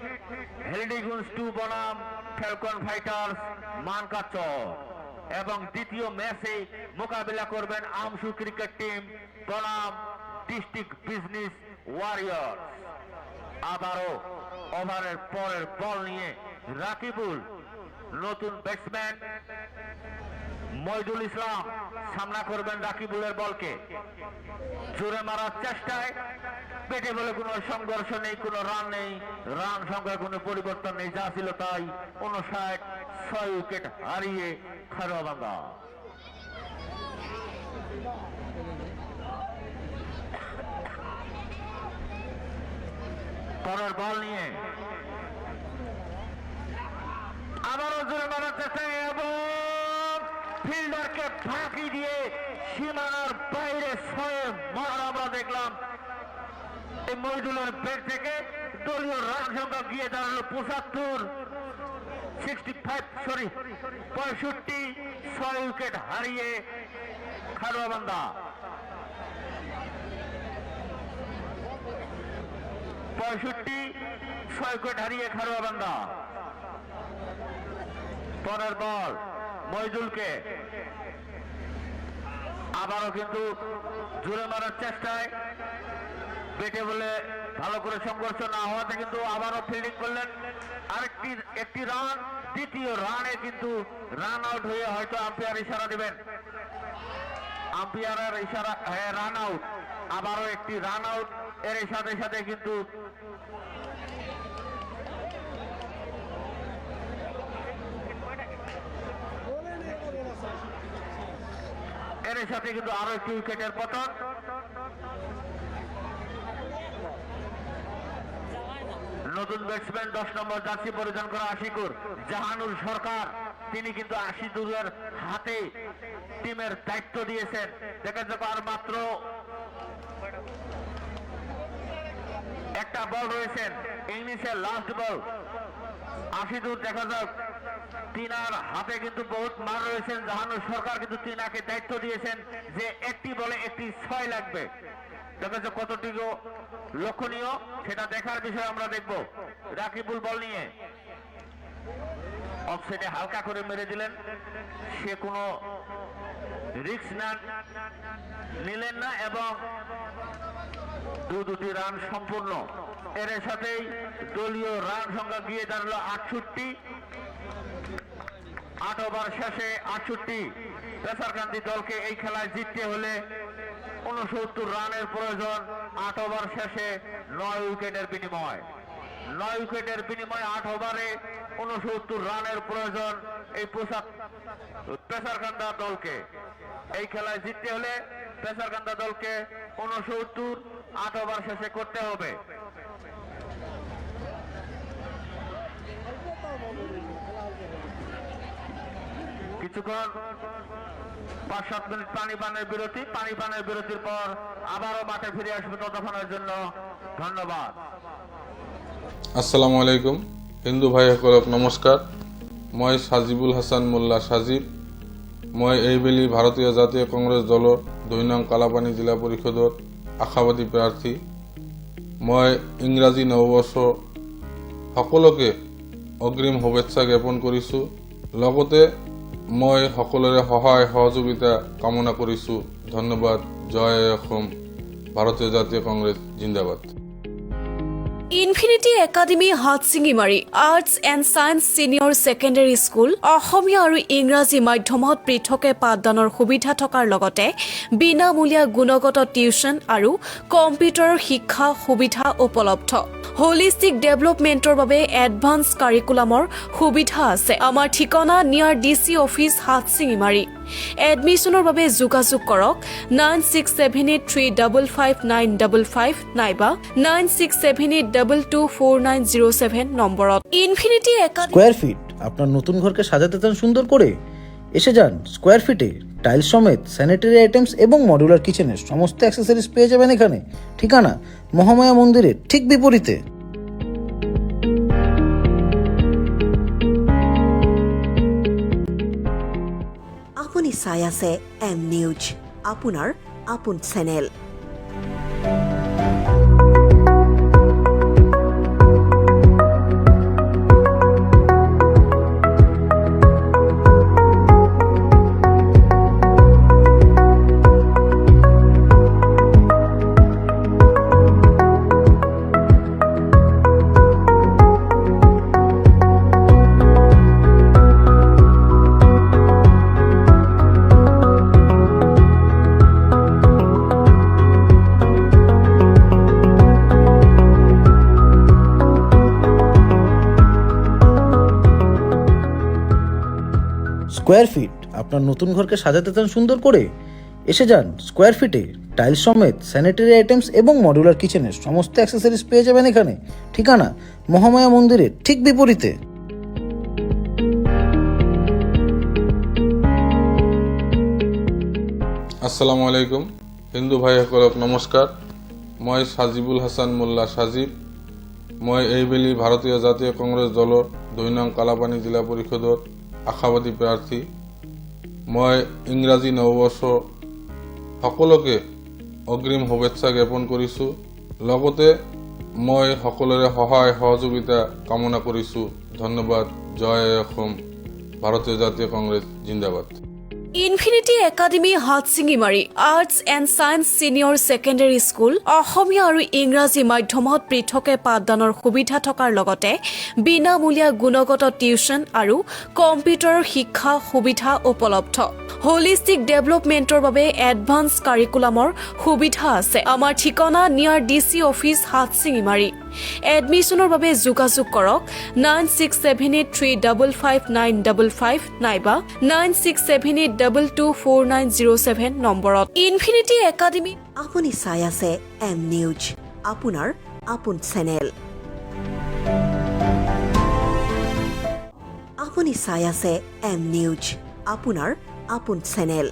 হেলিডিগুন্স 2 বনাম ফ্যালকন ফাইটার্স মানকাচর। এবং দ্বিতীয় ম্যাচে মোকাবিলা করবেন আমসু ক্রিকেট টিম বনাম ডিস্ট্রিক্ট বিজনেস ওয়ারিয়র। আবারও ওভারের পরের বল নিয়ে রাকিবুল, নতুন ব্যাটসম্যান মইদুল ইসলাম সামনা করবেন রাকিবুলের বলকে। জোরে মারার চেষ্টায় পেটে বলে কোনো সংঘর্ষ নেই, কোনো রান নেই, রান সংখ্যায় কোনো পরিবর্তন নেই, যা ছিল তাই। 59, 6 উইকেট হারিয়ে খারোয়াবান্ধা। পরের বল নিয়ে আবারও জোরে মারার চেষ্টা এবং ফিল্ডারকে ফাঁকি দিয়ে সীমানার বাইরে ছয়ে মার আমরা দেখলাম। এই মইদুলের ব্যাট থেকে দলীয় রান সংখ্যা গিয়ে দাঁড়ালো 65, 6 উইকেট হারিয়ে খারোয়াবান্ধা। 6 উইকেট হারিয়ে খারোয়াবান্ধা। পরের বল মইদুলকে, আবারও কিন্তু জোরে মারার চেষ্টায় পেটে বলে ভালো করে সংঘর্ষ না হওয়াতে কিন্তু আবারও ফিল্ডিং করলেন। একটি রান, দ্বিতীয় রানে কিন্তু রান আউট হয়ে হয়তো আম্পায়ার ইশারা দিবেন। আম্পায়ারের ইশারা, হ্যাঁ রান আউট, আবারও একটি রান আউট। এর সাথে সাথে কিন্তু আরো একটি উইকেটের পতন। নতুন ব্যাটসম্যান 10 নম্বর জার্সি পরিধান করা আশিকুর জাহানুর সরকার, তিনি কিন্তু আশিকুরের হাতে টিমের দায়িত্ব দিয়েছেন। দেখা যাক আর মাত্র একটা বল রয়েছেন, ইংলিশের লাস্ট বল। আশিদুর, দেখা যাক, তিনার হাতে কিন্তু বহুত মার রয়েছেন। জাহানুর সরকার কিন্তু তিনাকে দায়িত্ব দিয়েছেন যে একটি বলে একটি 6 লাগবে। দেখা যাক কতটুকু লক্ষণীয়, সেটা দেখার বিষয় আমরা দেখব। রাকিবুল বল নিয়ে অফসাইডে হালকা করে মেরে দিলেন, সে কোনো রিস্ক নিলেন না এবং দুটি রান সম্পূর্ণ। এর সাথেই দলীয় রান সংখ্যা গিয়ে দাঁড়ালো 68। 8 ওভার শেষে 68। পেসারকান্দি দলকে এই খেলায় জিততে হলে 69 রানের প্রয়োজন। 8 ওভার শেষে 9 উইকেটের বিনিময়। 9 উইকেটের বিনিময়ে 8 ওভারে 69 রানের প্রয়োজন এই পেসারকান্দা দলকে। এই খেলায় জিততে হলে পেসারকান্দা দলকে 69 8 ওভার শেষে করতে হবে। কিছুক্ষণ 5-7 মিনিট পানি পানের বিরতি। পানি পানের বিরতির পর আবারও মাঠে ফিরে আসবে ততক্ষণের জন্য ধন্যবাদ। আসসালামু আলাইকুম হিন্দু ভাইসকলক নমস্কাৰ। মই সাজিবুল হাসান মোল্লা সাজিব। মই এইবেলি ভাৰতীয় জাতীয় কংগ্ৰেছ দলৰ 2 নং কালাপানী জিলা পৰিষদৰ আশাবাদী প্ৰাৰ্থী। মই ইংৰাজী নৱবৰ্ষৰ সকলোকে অগ্ৰিম শুভেচ্ছা জ্ঞাপন কৰিছোঁ। লগতে মই সকলোৰে সহায় সহযোগিতা কামনা কৰিছোঁ। ধন্যবাদ। জয় অসম। ভাৰতীয় জাতীয় কংগ্ৰেছ জিন্দাবাদ। Infinity academy Hatsingimari arts and science senior secondary school Asomiya আৰু ইংৰাজী মাধ্যমত পৃথকে পাঠদানৰ সুবিধা থকাৰ লগতে বিনামূলীয়া গুণগত টিউচন আৰু কম্পিউটাৰৰ শিক্ষা সুবিধা উপলব্ধ। হোলিষ্টিক ডেভেলপমেণ্টৰ বাবে এডভান্স কাৰিকুলামৰ সুবিধা আছে। আমাৰ ঠিকনা নিয়াৰ DC অফিচ হাটশিঙিমাৰী। এডমিশ্যনৰ বাবে যোগাযোগ কৰক 9678355955 নাইবা 9678224907 নম্বৰত। Infinity academy. স্কোয়ার ফিট আপনার নতুন ঘরকে সাজাতে চান সুন্দর করে? এসে যান স্কোয়ার ফিটে। টাইলস সমেত স্যানিটারি আইটেমস এবং মডিউলার কিচেনের সমস্ত অ্যাক্সেসরিজ পেয়ে যাবেন এখানে। ঠিকানা মহামায়া মন্দিরের ঠিক বিপরীতে। আপুনি চাই আছে M নিউজ, আপোনাৰ আপোন চেনেল। স্কোয়ার ফিট আপনার নতুন ঘরকে সাজাতে চান সুন্দর করে? এসে যান স্কোয়ার ফিটে টাইলস সমেত স্যানিটারি আইটেমস এবং মডিউলার কিচেনের সমস্ত অ্যাক্সেসরিজ পেয়ে যাবেন এখানে। ঠিকানা মহামায়া মন্দিরের ঠিক বিপরীতে। আসসালামু আলাইকুম হিন্দু ভাইসকলক নমস্কাৰ। মই সাজিবুল হাসান মোল্লা সাজিব। মই এইবেলি ভাৰতীয় জাতীয় কংগ্ৰেছ দলৰ ২ নং কালাপানী জিলা পৰিষদৰ আশাবাদী প্ৰাৰ্থী। মই ইংৰাজী নৱবৰ্ষ সকলোকে অগ্ৰিম শুভেচ্ছা জ্ঞাপন কৰিছোঁ। লগতে মই সকলোৰে সহায় সহযোগিতা কামনা কৰিছোঁ। ধন্যবাদ। জয় অসম। ভাৰতীয় জাতীয় কংগ্ৰেছ জিন্দাবাদ। Infinity academy Hatsingimari arts and science senior secondary school Asomiya আৰু ইংৰাজী মাধ্যমত পৃথকে পাঠদানৰ সুবিধা থকাৰ লগতে বিনামূলীয়া গুণগত টিউচন আৰু কম্পিউটাৰৰ শিক্ষা সুবিধা উপলব্ধ। হোলিষ্টিক ডেভেলপমেণ্টৰ বাবে এডভান্স কাৰিকুলামৰ সুবিধা আছে। আমাৰ ঠিকনা নিয়াৰ DC অফিচ হাটশিঙিমাৰী। এডমিশ্যনৰ বাবে যোগাযোগ কৰক 9678355955 নাইবা 9678224907 নম্বৰত। Infinity academy. আপুনি চাই আছে এম নিউজ, আপোনাৰ আপোন চেনেল। আপুনি চাই আছে এম নিউজ, আপোনাৰ আপোন চেনেল।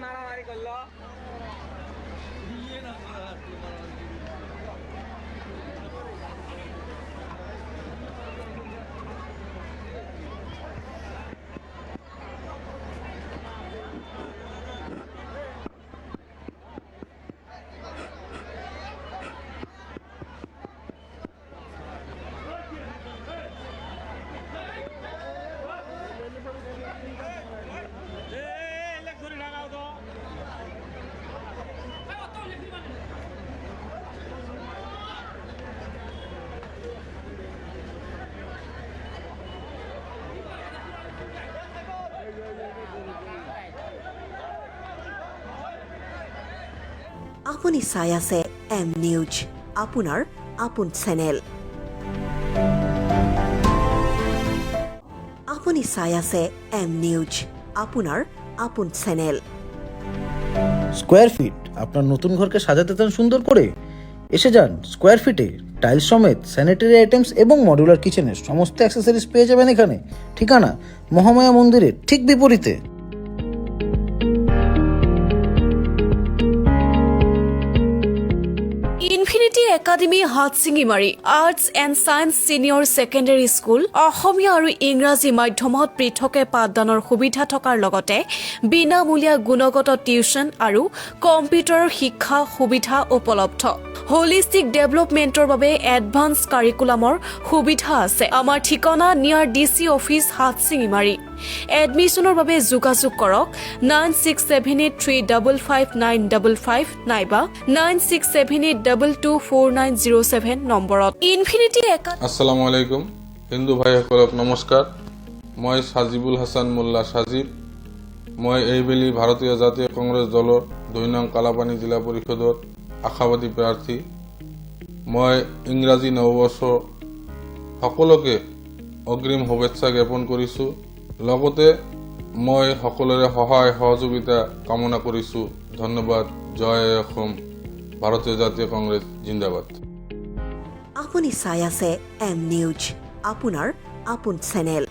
মারামারি করলো আপুনি চাই আছে এম নিউজ, আপোনাৰ আপোন চেনেল। আপুনি চাই আছে এম নিউজ, আপোনাৰ আপোন চেনেল। স্কোয়ার ফিট আপনার নতুন ঘরকে সাজাতে চান সুন্দর করে? এসে যান স্কোয়ার ফিটে টাইলস সমেত স্যানিটারি আইটেমস এবং মডিউলার কিচেনের সমস্ত অ্যাক্সেসরিজ পেয়ে যাবেন এখানে। ঠিকানা মহামায়া মন্দিরের ঠিক বিপরীতে। Infinity academy Hatsingimari arts and science senior secondary school Asomiya আৰু ইংৰাজী মাধ্যমত পৃথকে পাঠদানৰ সুবিধা থকাৰ লগতে বিনামূলীয়া গুণগত টিউচন আৰু কম্পিউটাৰৰ শিক্ষা সুবিধা উপলব্ধ। হোলিষ্টিক ডেভেলপমেণ্টৰ বাবে এডভান্স কাৰিকুলামৰ সুবিধা আছে। আমাৰ ঠিকনা নিয়াৰ DC অফিচ হাটছিঙিমাৰী। এডমিশ্যনৰ বাবে যোগাযোগ কৰক 9678355955 নাইবা 9678224907 নম্বৰত। ইনফিনিটি আসসালামু আলাইকুম হিন্দু ভাইসকলক নমস্কাৰ। মই সাজিবুল হাছান মোল্লা সাজিব। মই এইবেলি ভাৰতীয় জাতীয় কংগ্ৰেছ দলৰ 2 নং কালাপানী জিলা পৰিষদৰ আশাবাদী প্ৰাৰ্থী। মই ইংৰাজী নৱবৰ্ষৰ সকলোকে অগ্ৰিম শুভেচ্ছা জ্ঞাপন কৰিছোঁ। লগতে মই সকলোৰে সহায় সহযোগিতা কামনা কৰিছোঁ। ধন্যবাদ। জয় অসম। ভাৰতীয় জাতীয় কংগ্ৰেছ জিন্দাবাদ। আপুনি চাই আছে এম নিউজ, আপোনাৰ আপোন চেনেল।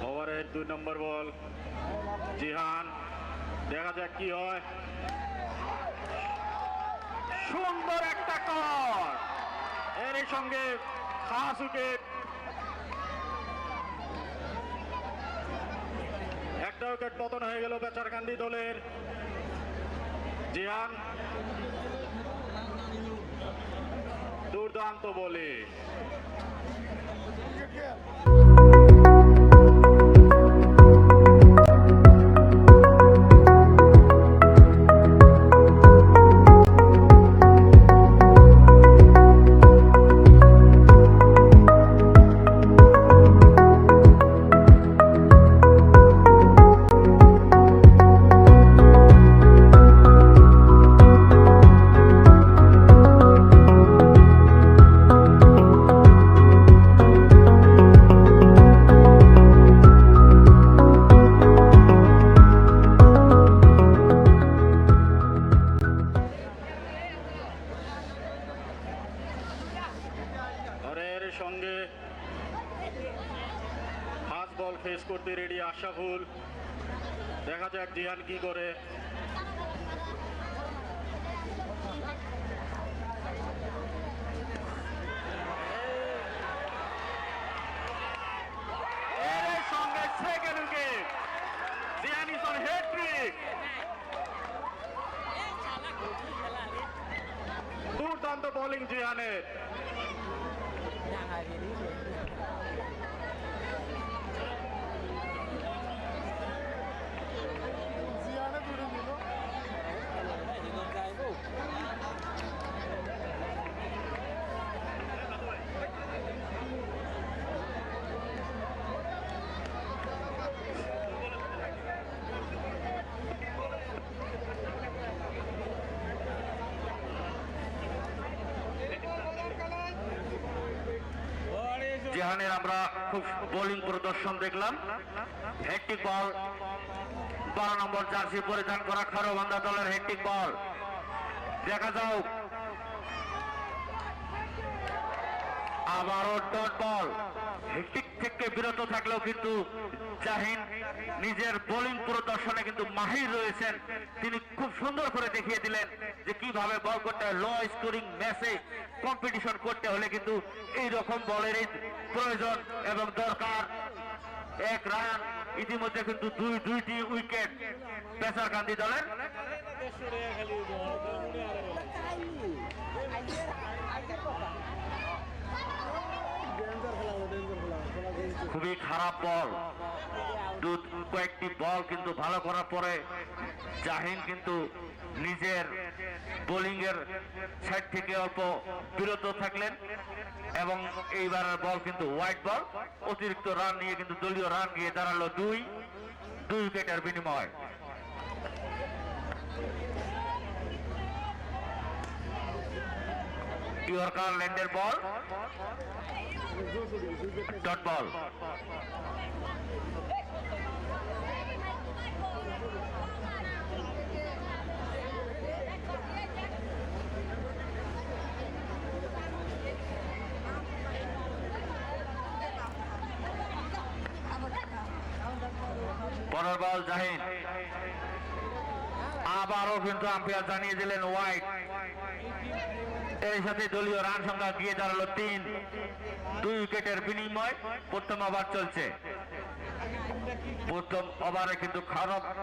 ওভারের 2 নম্বর বল জিহান, দেখা যাক কি হয়। সুন্দর একটা কর, এর সঙ্গে খাস উইকেট। একটা উইকেট পতন হয়ে গেল বেচারকান্দি দলের। জিহান দুর্দান্ত বলে। সঙ্গে ফাস্ট বল ফেস করতে রেডি আশাফুল। দেখা যাক জিহান কি করে। সঙ্গে second wicket, Jihan is on hat-trick. দুর্দান্ত বোলিং জিহানের। জিহানের আমরা খুব বোলিং প্রদর্শন দেখলাম। হ্যাট্রিক বল, 12 নম্বর জার্সি পরিধান করা খারবান্ধা দলের হ্যাট্রিক বল। দেখা যাক আবারও ডট বল। হ্যাট্রিক থেকে বিরত থাকলেও কিন্তু জাহিন নিজের বোলিং প্রদর্শনে কিন্তু মাহির রয়েছেন। তিনি খুব সুন্দর করে দেখিয়ে দিলেন যে কিভাবে বল করতে হয়। লো স্কোরিং ম্যাচে কম্পিটিশন করতে হলে কিন্তু এই রকম বলেরই প্রয়োজন এবং দরকার। 1 রান ইতিমধ্যে কিন্তু দুইটি উইকেট বেচারকান্দি দলের। খুবই খারাপ বল। কয়েকটি বল কিন্তু ভালো করার পরে জাহিন কিন্তু নিজের বোলিং এর সাইড থেকে অল্প বিরত থাকলেন। এবং এইবারের বল কিন্তু হোয়াইট বল। অতিরিক্ত রান নিয়ে কিন্তু দলীয় রান গিয়ে দাঁড়ালো 2 উইকেটের বিনিময়। ইয়র্কার ল্যান্ডের বল, ডট বল। পরের বল জাহিন, আবারও কিন্তু আম্পায়ার জানিয়ে দিলেন ওয়াইড। এর সাথে দলীয় রান সংখ্যা গিয়ে দাঁড়ালো 3, 2 উইকেটের বিনিময়। প্রথম ওভার চলছে। প্রথম ওভারে কিন্তু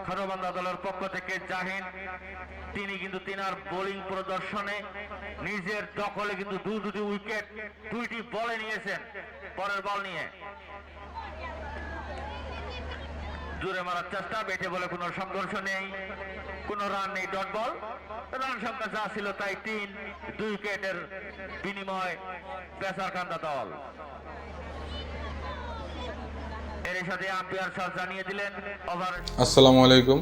খারবান্দা দলের পক্ষ থেকে জাহিন, তিনি কিন্তু তিনার বোলিং প্রদর্শনে নিজের দখলে কিন্তু দুটি উইকেট 2টি বলে নিয়েছেন। পরের বল নিয়ে জোরে মারার চেষ্টা, বেটে বলে কোনো সংঘর্ষ নেই, কোনো রান নেই, ডট বল। রান সংখ্যা যা ছিল তাই 3, 2 উইকেটের বিনিময় পেসারকান্দা দল। এর সাথে আম্পায়ার স্যার জানিয়ে দিলেন ওভার। আসসালামু আলাইকুম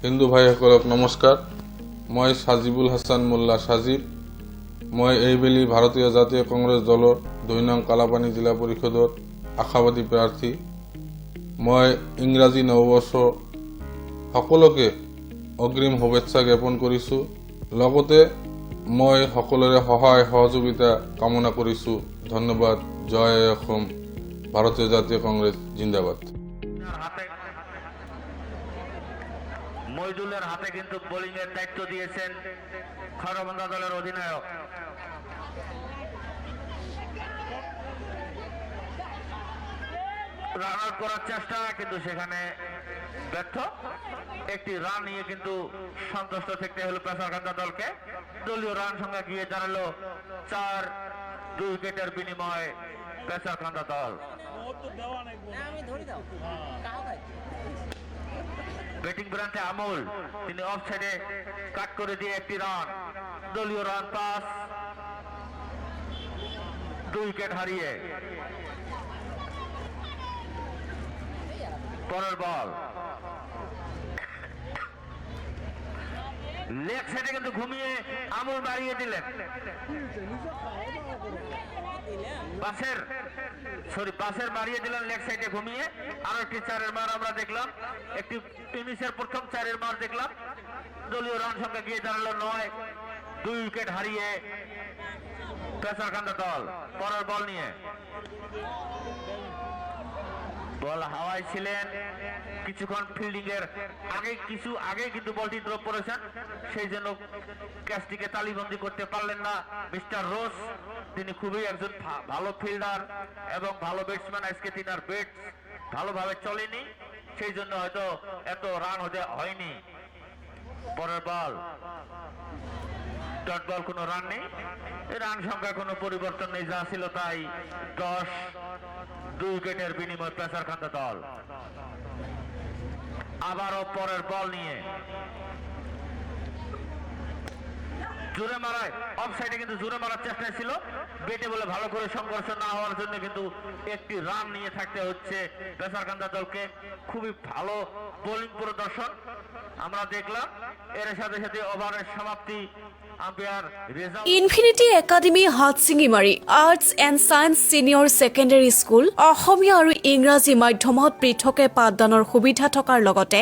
হিন্দু ভাইসকলক নমস্কাৰ। মই সাজিবুল হাসান মোল্লা সাজিব। মই এইবেলি ভাৰতীয় জাতীয় কংগ্ৰেছ দলৰ 2 নং কালাপানী জিলা পৰিষদৰ আশাবাদী প্ৰাৰ্থী। মই ইংৰাজী নৱবৰ্ষ সকলোকে অগ্ৰিম শুভেচ্ছা জ্ঞাপন কৰিছোঁ। লগতে মই সকলোৰে সহায় সহযোগিতা কামনা কৰিছোঁ। ধন্যবাদ। জয় অসম। ভারতীয় জাতীয় কংগ্রেস জিন্দাবাদ। মইদুলের হাতে কিন্তু বোলিং এর দায়িত্ব দিয়েছেন খারবান্দা দলের অধিনায়ক। রান আউট করার চেষ্টা, কিন্তু সেখানে ব্যর্থ। একটি রান নিয়ে কিন্তু সন্তুষ্ট থাকতে হলো পেসারকান্দা দলকে। দলীয় রান সংখ্যা গিয়ে দাঁড়ালো 4, 2 উইকেটের বিনিময় পেসারকান্দা দল। ব্যাটিং প্রান্তে আমুল, তিনি অফ সাইডে কাট করে দিয়ে একটি রান। দলীয় রান 5, 2 উইকেট হারিয়ে। পরের বল লেগ সাইডে কিন্তু ঘুমিয়ে আমুল বাড়িয়ে দিলেন। পাশের মারিয়ে দিলেন লেগ সাইডে ঘুমিয়ে। আরো একটি 4-এর মার আমরা দেখলাম, একটি ইনিংসের প্রথম 4-এর মার দেখলাম। দলীয় রান সংখ্যা গিয়ে দাঁড়ালো 9, 2 উইকেট হারিয়ে পেসারকান্দা দল। পরের বল নিয়ে বল হাওয়ায় ছিলেন, কিছুক্ষণ ফিল্ডিং এর আগে কিন্তু বলটি ড্রপ করেছেন, সেই জন্য ক্যাচটিকে তালিবন্দি করতে পারলেন না মিস্টার রোজ। তিনি খুবই একজন ভালো ফিল্ডার এবং ভালো ব্যাটসম্যান। আজকে তিনার ব্যাট ভালোভাবে চলেনি, সেই জন্য হয়তো এত রান হয়নি। পরের বল ডট বল, কোনো রান নেই। রান সংখ্যা কোনো পরিবর্তন নেই, যা ছিল তাই 10, 2 উইকেটের বিনিময় পেসারকান্দা দল। আবারও পরের বল নিয়ে জোরে মারায় অফ সাইডে কিন্তু জোরে মারার চেষ্টা ছিল, বেটে বলে ভালো করে সংঘর্ষ না হওয়ার জন্য কিন্তু একটি রান নিয়ে থাকতে হচ্ছে পেসারকান্দা দলকে। খুবই ভালো বোলিং প্রদর্শন আমরা দেখলাম। এর সাথে সাথে ওভারের সমাপ্তি umpire result. Infinity academy Hatsingimari arts and science senior secondary school Asomiya আৰু ইংৰাজী মাধ্যমত পৃথকে পাঠদানৰ সুবিধা থকাৰ লগতে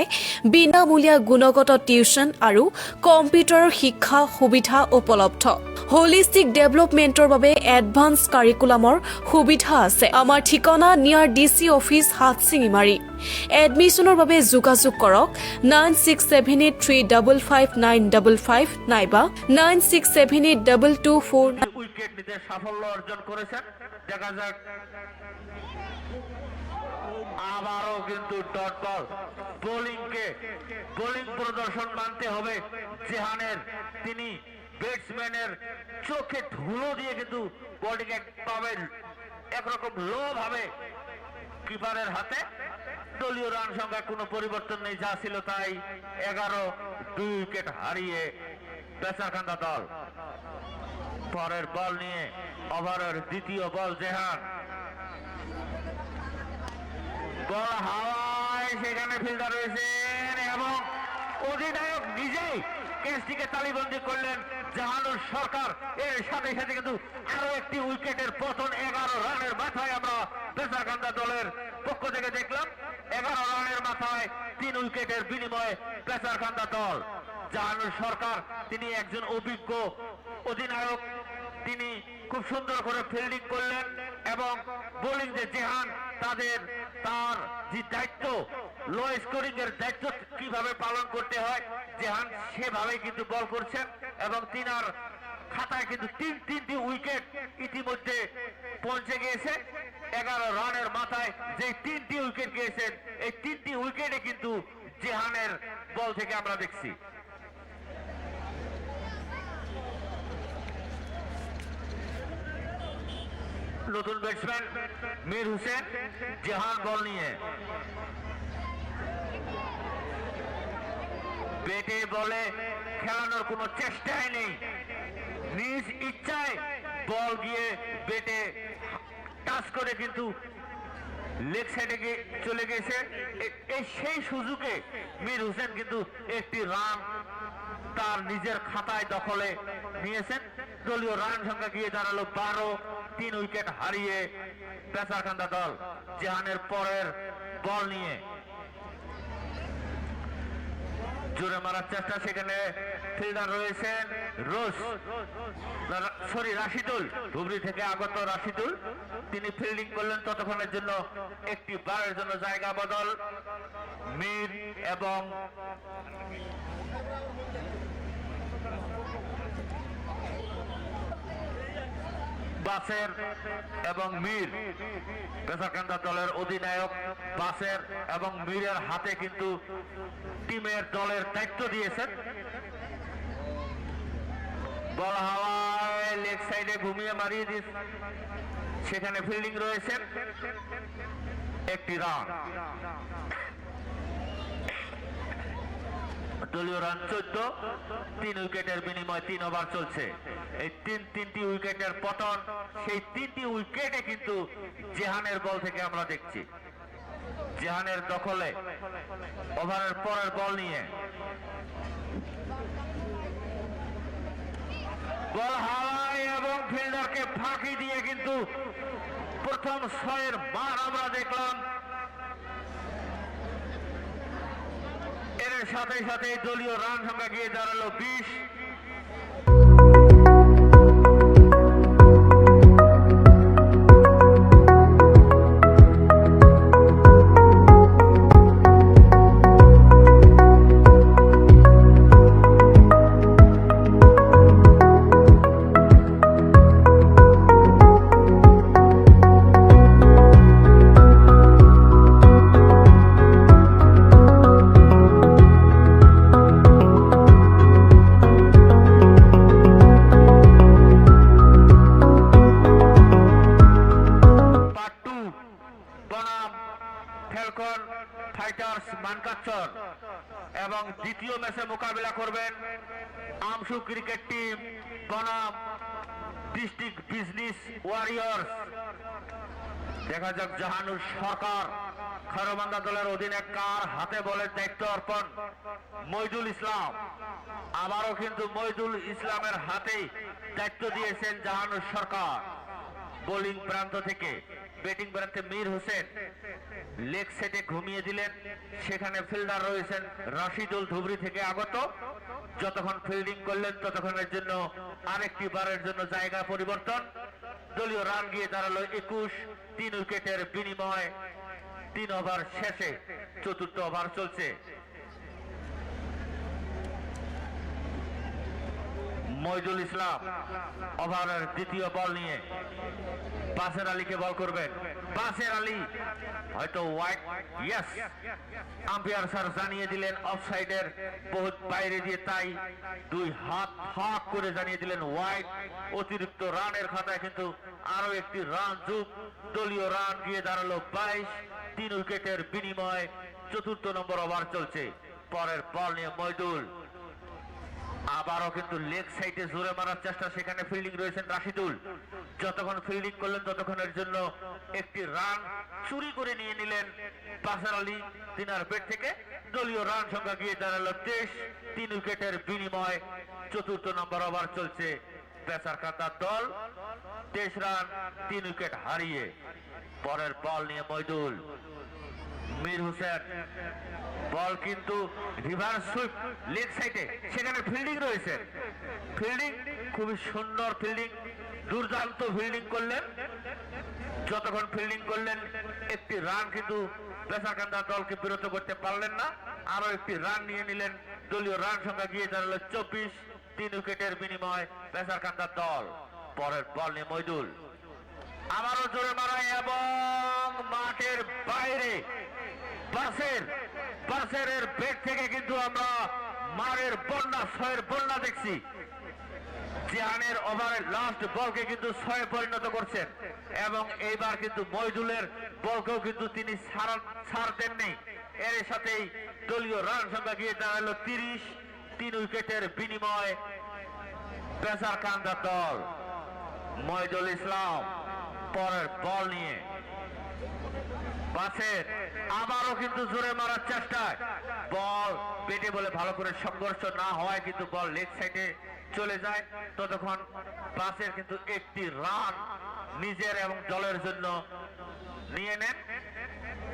বিনামূলীয়া গুণগত টিউচন আৰু কম্পিউটাৰৰ শিক্ষা সুবিধা উপলব্ধ। হোলিষ্টিক ডেভেলপমেণ্টৰ বাবে এডভান্স কাৰিকুলামৰ সুবিধা আছে। আমাৰ ঠিকনা নিয়াৰ DC অফিচ হাটছিঙিমাৰী। এডমিশ্যনৰ বাবে যোগাযোগ কৰক 9678355955 নাইবা 96782224। উইকেট নিতে সাফল্য অর্জন করেছেন। দেখা যাক আবারও কিন্তু ডট বল। বোলিং প্রদর্শন মানতে হবে জেহানের। তিনি ব্যাটসম্যানের চোখে ধুলো দিয়ে কিন্তু বলটিং পাবেন একরকম লো ভাবে কিপারের হাতে। দলীয় রান সংখ্যা কোনো পরিবর্তন নেই, যা ছিল তাই 11, 2 উইকেট হারিয়ে পেসারকান্দা দল। পরের বল নিয়ে ওভারের দ্বিতীয় বল জেহান, বল হাওয়ায়, সেখানে ফিল্ডার রয়েছেন এবং অধিনায়ক নিজেই ক্যাচটিকে তালিবন্দি করলেন জাহানুর সরকার। এর সাথে সাথে কিন্তু আরো একটি উইকেটের পতন 11 রানের মাথায় আমরা পেসারকান্দা দলের পক্ষ থেকে দেখলাম। 11 রানের মাথায় 3 উইকেটের বিনিময়ে পেসারকান্দা দল। জাহানুর সরকার তিনি একজন অভিজ্ঞ অধিনায়ক, তিনি খুব সুন্দর করে ফিল্ডিং করলেন এবং বোলিং যে জেহান তার যে দায়িত্ব, লো স্কোরিং এর দায়িত্ব কিভাবে পালন করতে হয় জেহান সেভাবে কিন্তু বল করছেন এবং তিনার খাতায় কিন্তু তিনটি উইকেট ইতিমধ্যে পৌঁছে গিয়েছে। 11 রানের মাথায় যে 3টি উইকেট গিয়েছেন, এই 3টি উইকেটে কিন্তু জেহানের বল থেকে আমরা দেখছি। নতুন ব্যাটসম্যান মীর হোসেন, জেহান বল নিয়ে ব্যাটে বলে খেলানোর কোনো চেষ্টাই নেই, নিজ ইচ্ছায় বল গিয়ে ব্যাটে টাচ করে কিন্তু লেগ সাইডে চলে গেছে। সেই সুযোগে মীর হোসেন কিন্তু একটি রান তার নিজের খাতায় দখলে নিয়েছেন। দলীয় রান সংখ্যা গিয়ে দাঁড়ালো 12, 3 উইকেট হারিয়ে পেসারকান্দা দল। জেহানের পরের বল নিয়ে জোরে মারার চেষ্টা, সেখানে ফিল্ডার রয়েছেন রাশিদুল, ধুবড়ি থেকে আগত রাশিদুল, তিনি ফিল্ডিং করলেন। ততক্ষণের জন্য একটি বারের জন্য জায়গা বদল, মীর এবং বাসের এবং মীর, পেসারকান্দা দলের অধিনায়ক বাসের এবং মীরের হাতে কিন্তু টিমের দলের দায়িত্ব দিয়েছেন। বল হাওয়ায়, লেগ সাইডে ঘুমিয়ে মারিয়ে দিয়েছে, সেখানে ফিল্ডিং রয়েছেন, একটি রান। দলীয় রান 14, 3 উইকেটের বিনিময়ে 3 ওভার চলছে। এই তিনটি উইকেটের পতন, সেই 3টি উইকেটে কিন্তু জেহানের বল থেকে আমরা দেখছি। জেহানের দখলে ওভারের পরের বল নিয়ে বল হাওয়ায় এবং ফিল্ডারকে ফাঁকি দিয়ে কিন্তু প্রথম 6-এর বার আমরা দেখলাম। এর সাথে সাথে দলীয় রান সংখ্যা গিয়ে দাঁড়ালো 20। এবং দ্বিতীয় ম্যাচে মোকাবিলা করবেন আমসু ক্রিকেট টিম বনাম ডিস্ট্রিক্ট বিজনেস ওয়ারিয়র্স। দেখা যাক জাহানুর সরকার খারবান্দা দলের অধীনে কার হাতে বলের দায়িত্ব অর্পণ। মইদুল ইসলাম, আবারও কিন্তু মইদুল ইসলামের হাতেই দায়িত্ব দিয়েছেন জাহানুর সরকার। বোলিং প্রান্ত থেকে ব্যাটিং প্রান্তে মীর হোসেন লেগ সেটে ঘুমিয়ে দিলেন, সেখানে ফিল্ডার রয়েছেন রাশিদুল, ধুবড়ি থেকে আগত। যতক্ষণ ফিল্ডিং করলেন ততক্ষণের জন্য আরেকটি বারের জন্য জায়গা পরিবর্তন। দলীয় রান গিয়ে দাঁড়ালো 21, 3 উইকেটের বিনিময়ে 3 ওভার শেষে 4র্থ ওভার চলছে। মইদুল ইসলাম ওভারের দ্বিতীয় বল নিয়ে বাসের আলীকে বল করবেন। বাসের আলী হয়তো ওয়াইড, ইয়েস, আম্পায়ার স্যার জানিয়ে দিলেন অফসাইডের বহুত বাইরে দিয়ে, তাই 2 হাত ফাঁক করে জানিয়ে দিলেন ওয়াইড। অতিরিক্ত রানের খাতায় কিন্তু আরো একটি রান যোগ, দলীয় রান গিয়ে দাঁড়ালো 22, 3 উইকেটের বিনিময়ে 4র্থ নম্বর ওভার চলছে। পরের বল নিয়ে মইদুল আবারও কিন্তু লেগ সাইডে জোরে মারার চেষ্টা, সেখানে ফিল্ডিং রয়েছেন রাশিদুল। যতক্ষণ ফিল্ডিং করলেন ততক্ষণের জন্য একটি রান চুরি করে নিয়ে নিলেন বাশার আলী তিনার ব্যাট থেকে। দলীয় রান সংখ্যা গিয়ে দাঁড়ালো 23। 3 উইকেটের বিনিময় চতুর্থ নম্বর ওভার চলছে। পেসারকান্দার দল 23 রান 3 উইকেট হারিয়ে। পরের বল নিয়ে মইদুল, মীর হোসেন। বল কিন্তু রিভার্স সুইপ লেগ সাইডে, সেখানে ফিল্ডিং রয়েছে। ফিল্ডিং খুবই সুন্দর ফিল্ডিং, দুর্দান্ত ফিল্ডিং করলেন। যতক্ষণ ফিল্ডিং করলেন একটি রান কিন্তু পেসারকান্দা দলকে বিরত করতে পারলেন না। আরো একটি রান নিয়ে নিলেন। দলীয় রান সংখ্যা গিয়ে দাঁড়ালো 24। 3 উইকেটের বিনিময় পেসারকান্দা দল। পরের বল নিয়ে মইদুল, আবারও জোরে মারা এবং মাঠের বাইরে বাসের ব্যাট থেকে কিন্তু আমরা মারের বন্যা, 6-এর বন্যা দেখছি। জিহানের ওভারের লাস্ট বলকে কিন্তু 6-এ পরিণত করছেন এবং এইবার কিন্তু মইদুলের বলকেও কিন্তু তিনি ছাড় দেননি। এর সাথেই দলীয় রান সংখ্যা গিয়ে দাঁড়ালো 30। 3 উইকেটের বিনিময় পেসারকান্দা দল। মইদুল ইসলাম পরের বল নিয়ে বাসের, আবারও কিন্তু জোরে মারার চেষ্টায় বল পেটে বলে ভালো করে সংঘর্ষ না হওয়ায় কিন্তু বল লেগ সাইডে চলে যায়। ততক্ষণ বাসের কিন্তু একটি রান নিজের এবং দলের জন্য নিয়ে নেন।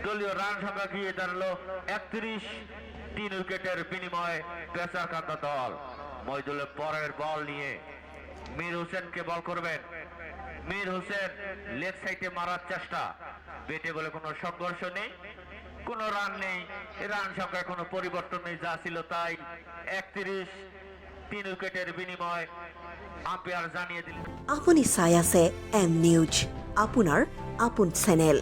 দলীয় রান সংখ্যা গিয়ে দাঁড়ালো 31। 3 উইকেটের বিনিময়ে পেসারকান্দা দল। মইদুলের পরের বল নিয়ে মীর হোসেনকে বল করবেন। মীর হোসেন লেগ সাইডে মারার চেষ্টা, বেটে বলে কোনো সংঘর্ষ নেই, কোনো রান নেই, রান সংখ্যায় কোনো পরিবর্তন নেই, যা ছিল তাই 31। 3 উইকেটের বিনিময় আম্পায়ার জানিয়ে দিলেন। আপুনি চাই আছে এম নিউজ, আপোনাৰ আপোন চেনেল।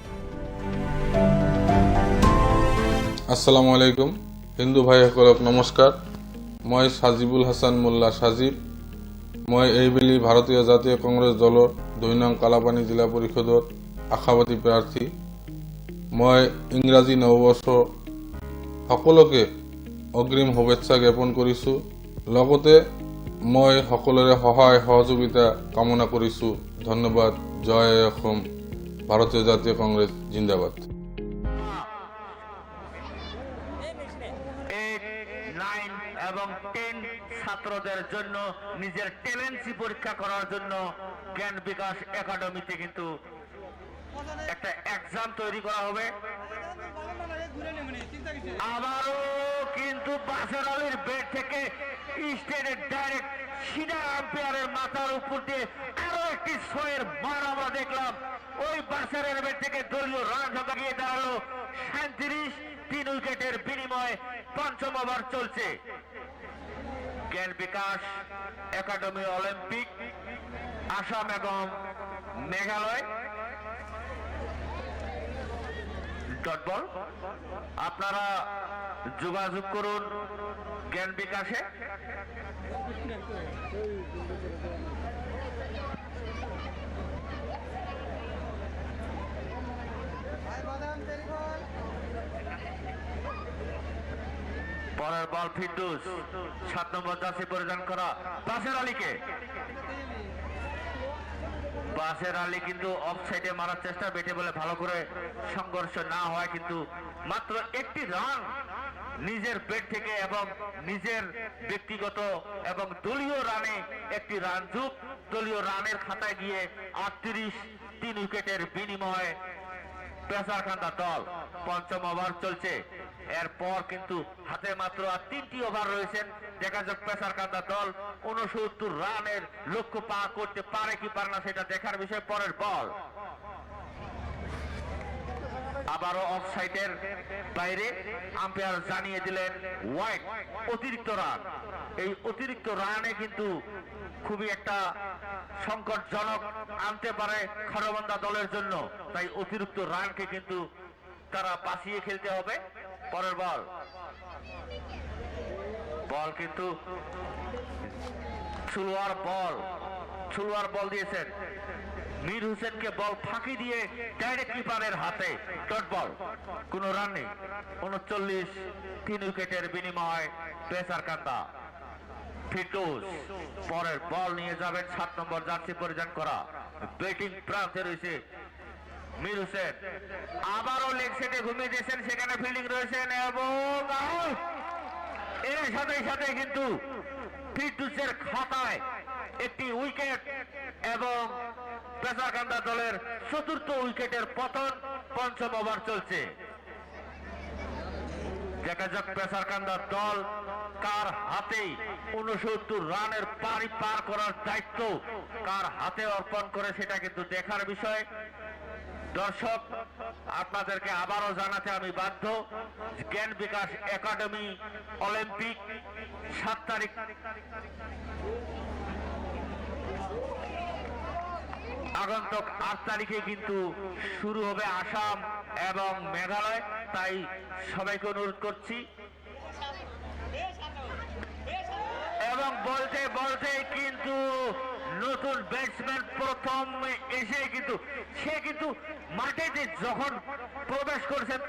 আসসালামু আলাইকুম হিন্দু ভাইসকলক নমস্কাৰ। মই সাজিবুল হাসান মোল্লা সাজিব। মই এইবেলি ভাৰতীয় জাতীয় কংগ্ৰেছ দলৰ 2 নং কালাপানী জিলা পৰিষদৰ আশাবাদী প্ৰাৰ্থী। মই ইংৰাজী নৱবৰ্ষৰ সকলোকে অগ্ৰিম শুভেচ্ছা জ্ঞাপন কৰিছোঁ। লগতে মই সকলোৰে সহায় সহযোগিতা কামনা কৰিছোঁ। ধন্যবাদ। জয় অসম। ভাৰতীয় জাতীয় কংগ্ৰেছ জিন্দাবাদ। 8, 9 এবং 10 ছাত্রদের জন্য নিজের ট্যালেন্সি পরীক্ষা করার জন্য জ্ঞান বিকাশ একাডেমিতে কিন্তু একটা এক্সাম তৈরি করা হবে। আবারও কিন্তু বাশার আলীর ব্যাট থেকে স্টেটে ডাইরেক্ট সিধা আম্পায়ারের মাথার উপর দিয়ে আরো একটি 6-এর মার আমরা দেখলাম। ওই বাশারের ব্যাট থেকে দলীয় রান সংখ্যা গিয়ে দাঁড়ালো 37। 3 উইকেটের বিনিময়ে 5ম ওভার চলছে। জ্ঞান বিকাশ একাডেমি অলিম্পিক আসাম এবং মেঘালয় ডট বল। আপনারা যোগাযোগ করুন জ্ঞান বিকাশে। পরের বল ফিরদৌস, 7 নম্বর জার্সি পরিধান করা বাশার আলীকে। বাশার আলী কিন্তু অফ সাইডে মারার চেষ্টা, বেটে বলে ভালো করে সংঘর্ষ না হয় কিন্তু মাত্র একটি রান নিজের ব্যাট থেকে এবং নিজের ব্যক্তিগত এবং দলীয় রানে একটি রান যোগ। দলীয় রানের খাতায় গিয়ে 38। 3 উইকেটের বিনিময়ে পেসারকান্দা দল। 5ম ওভার চলছে। এরপর কিন্তু হাতে মাত্র আর 3টি ওভার রয়েছেন। দেখা যাক পেসারকান্দা দল 69 রানের লক্ষ্য পা করতে পারে কি পারে না সেটা দেখার বিষয়। পরের বল আবারও অফ সাইডের বাইরে, আম্পায়ার জানিয়ে দিলেন ওয়াইড, অতিরিক্ত রান। এই অতিরিক্ত রানে কিন্তু খুবই একটা সংকটজনক আনতে পারে খড়বন্দা দলের জন্য, তাই অতিরিক্ত রানকে কিন্তু তারা বাঁচিয়ে খেলতে হবে। পরের বল কিন্তু ছুলোয়ার বল দিয়েছেন মীর হোসেনকে। বল ফাঁকি দিয়ে ডাইরেক্ট কিপারের হাতে ডট বল, কোন রান নেই। 39। 3 উইকেটের বিনিময় পেসারকান্দা। ফিটুস পরের বল নিয়ে যাবেন 7 নম্বর জার্সি পরিধান করা ব্যাটিং প্রান্তে রয়েছে মীর হোসেন, আবারও লেগ সেটে ঘুমিয়ে দিয়েছেন, সেখানে ফিল্ডিং রয়েছেন এবং আউট। এর সাথে সাথে কিন্তু ফিটুসের খাতায় একটি উইকেট এবং পেসারকান্দা দলের 4র্থ উইকেটের পতন। 5ম ওভার চলছে। দেখা যাক পেসারকান্দা দল কার হাতে 69 রানের পারি পার করার দায়িত্ব কার হাতে অর্পণ করে, সেটা কিন্তু দেখার বিষয়। দর্শক, আপনাদেরকে আবারও জানাতে আমি বাধ্য, জ্ঞান বিকাশ একাডেমি অলিম্পিক 7 তারিখ আগন্তুক 8 তারিখে কিন্তু শুরু হবে আসাম এবং মেঘালয়, তাই সবাইকে অনুরোধ করছি। এবং বলতে বলতে কিন্তু নতুন ব্যাটসম্যান প্রথম এসে কিন্তু সে কিন্তু মাঠেতে যখন প্রবেশ করছেন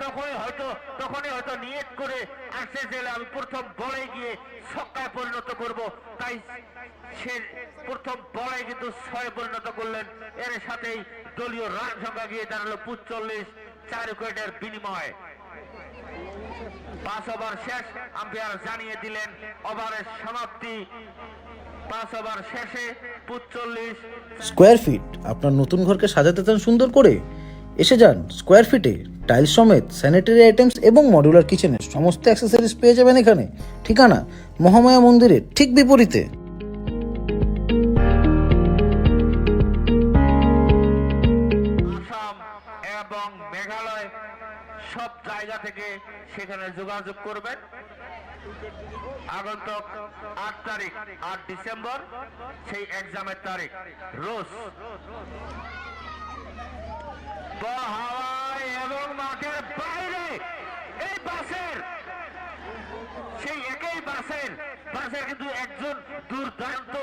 তখনই হয়তো নিয়ত করে আসছে যে আমি প্রথম বলে গিয়ে ছক্কায় পরিণত করব, তাই সে প্রথম বলে কিন্তু 6 পরিণত করলেন। এর সাথেই দলীয় রান সংখ্যা গিয়ে দাঁড়ালো 45, 4 উইকেটের বিনিময়ে। 5 ওভার শেষ, আম্পায়ার জানিয়ে দিলেন ওভারের সমাপ্তি। 5 ওভার শেষে 45। স্কোয়ার ফিট আপনার নতুন ঘরকে সাজাতে চান সুন্দর করে? এসে যান স্কোয়ার ফিটে। টাইলস সমেত স্যানিটারি আইটেমস এবং মডিউলার কিচেনের সমস্ত অ্যাক্সেসরিজ পেয়ে যাবেন এখানে। ঠিকানা মহামায়া মন্দিরের ঠিক বিপরীতে। আসাম এবং মেঘালয় সব জায়গা থেকে সেখানে যোগাযোগ করবেন। আগন্তুক 8 তারিখ 8 ডিসেম্বর সেই এক্সামের তারিখ। রোজ বল হাওয়ায় এবং মাঠের বাইরে এই বাসের সেই একই বাসের কিন্তু একজন দুর্দান্ত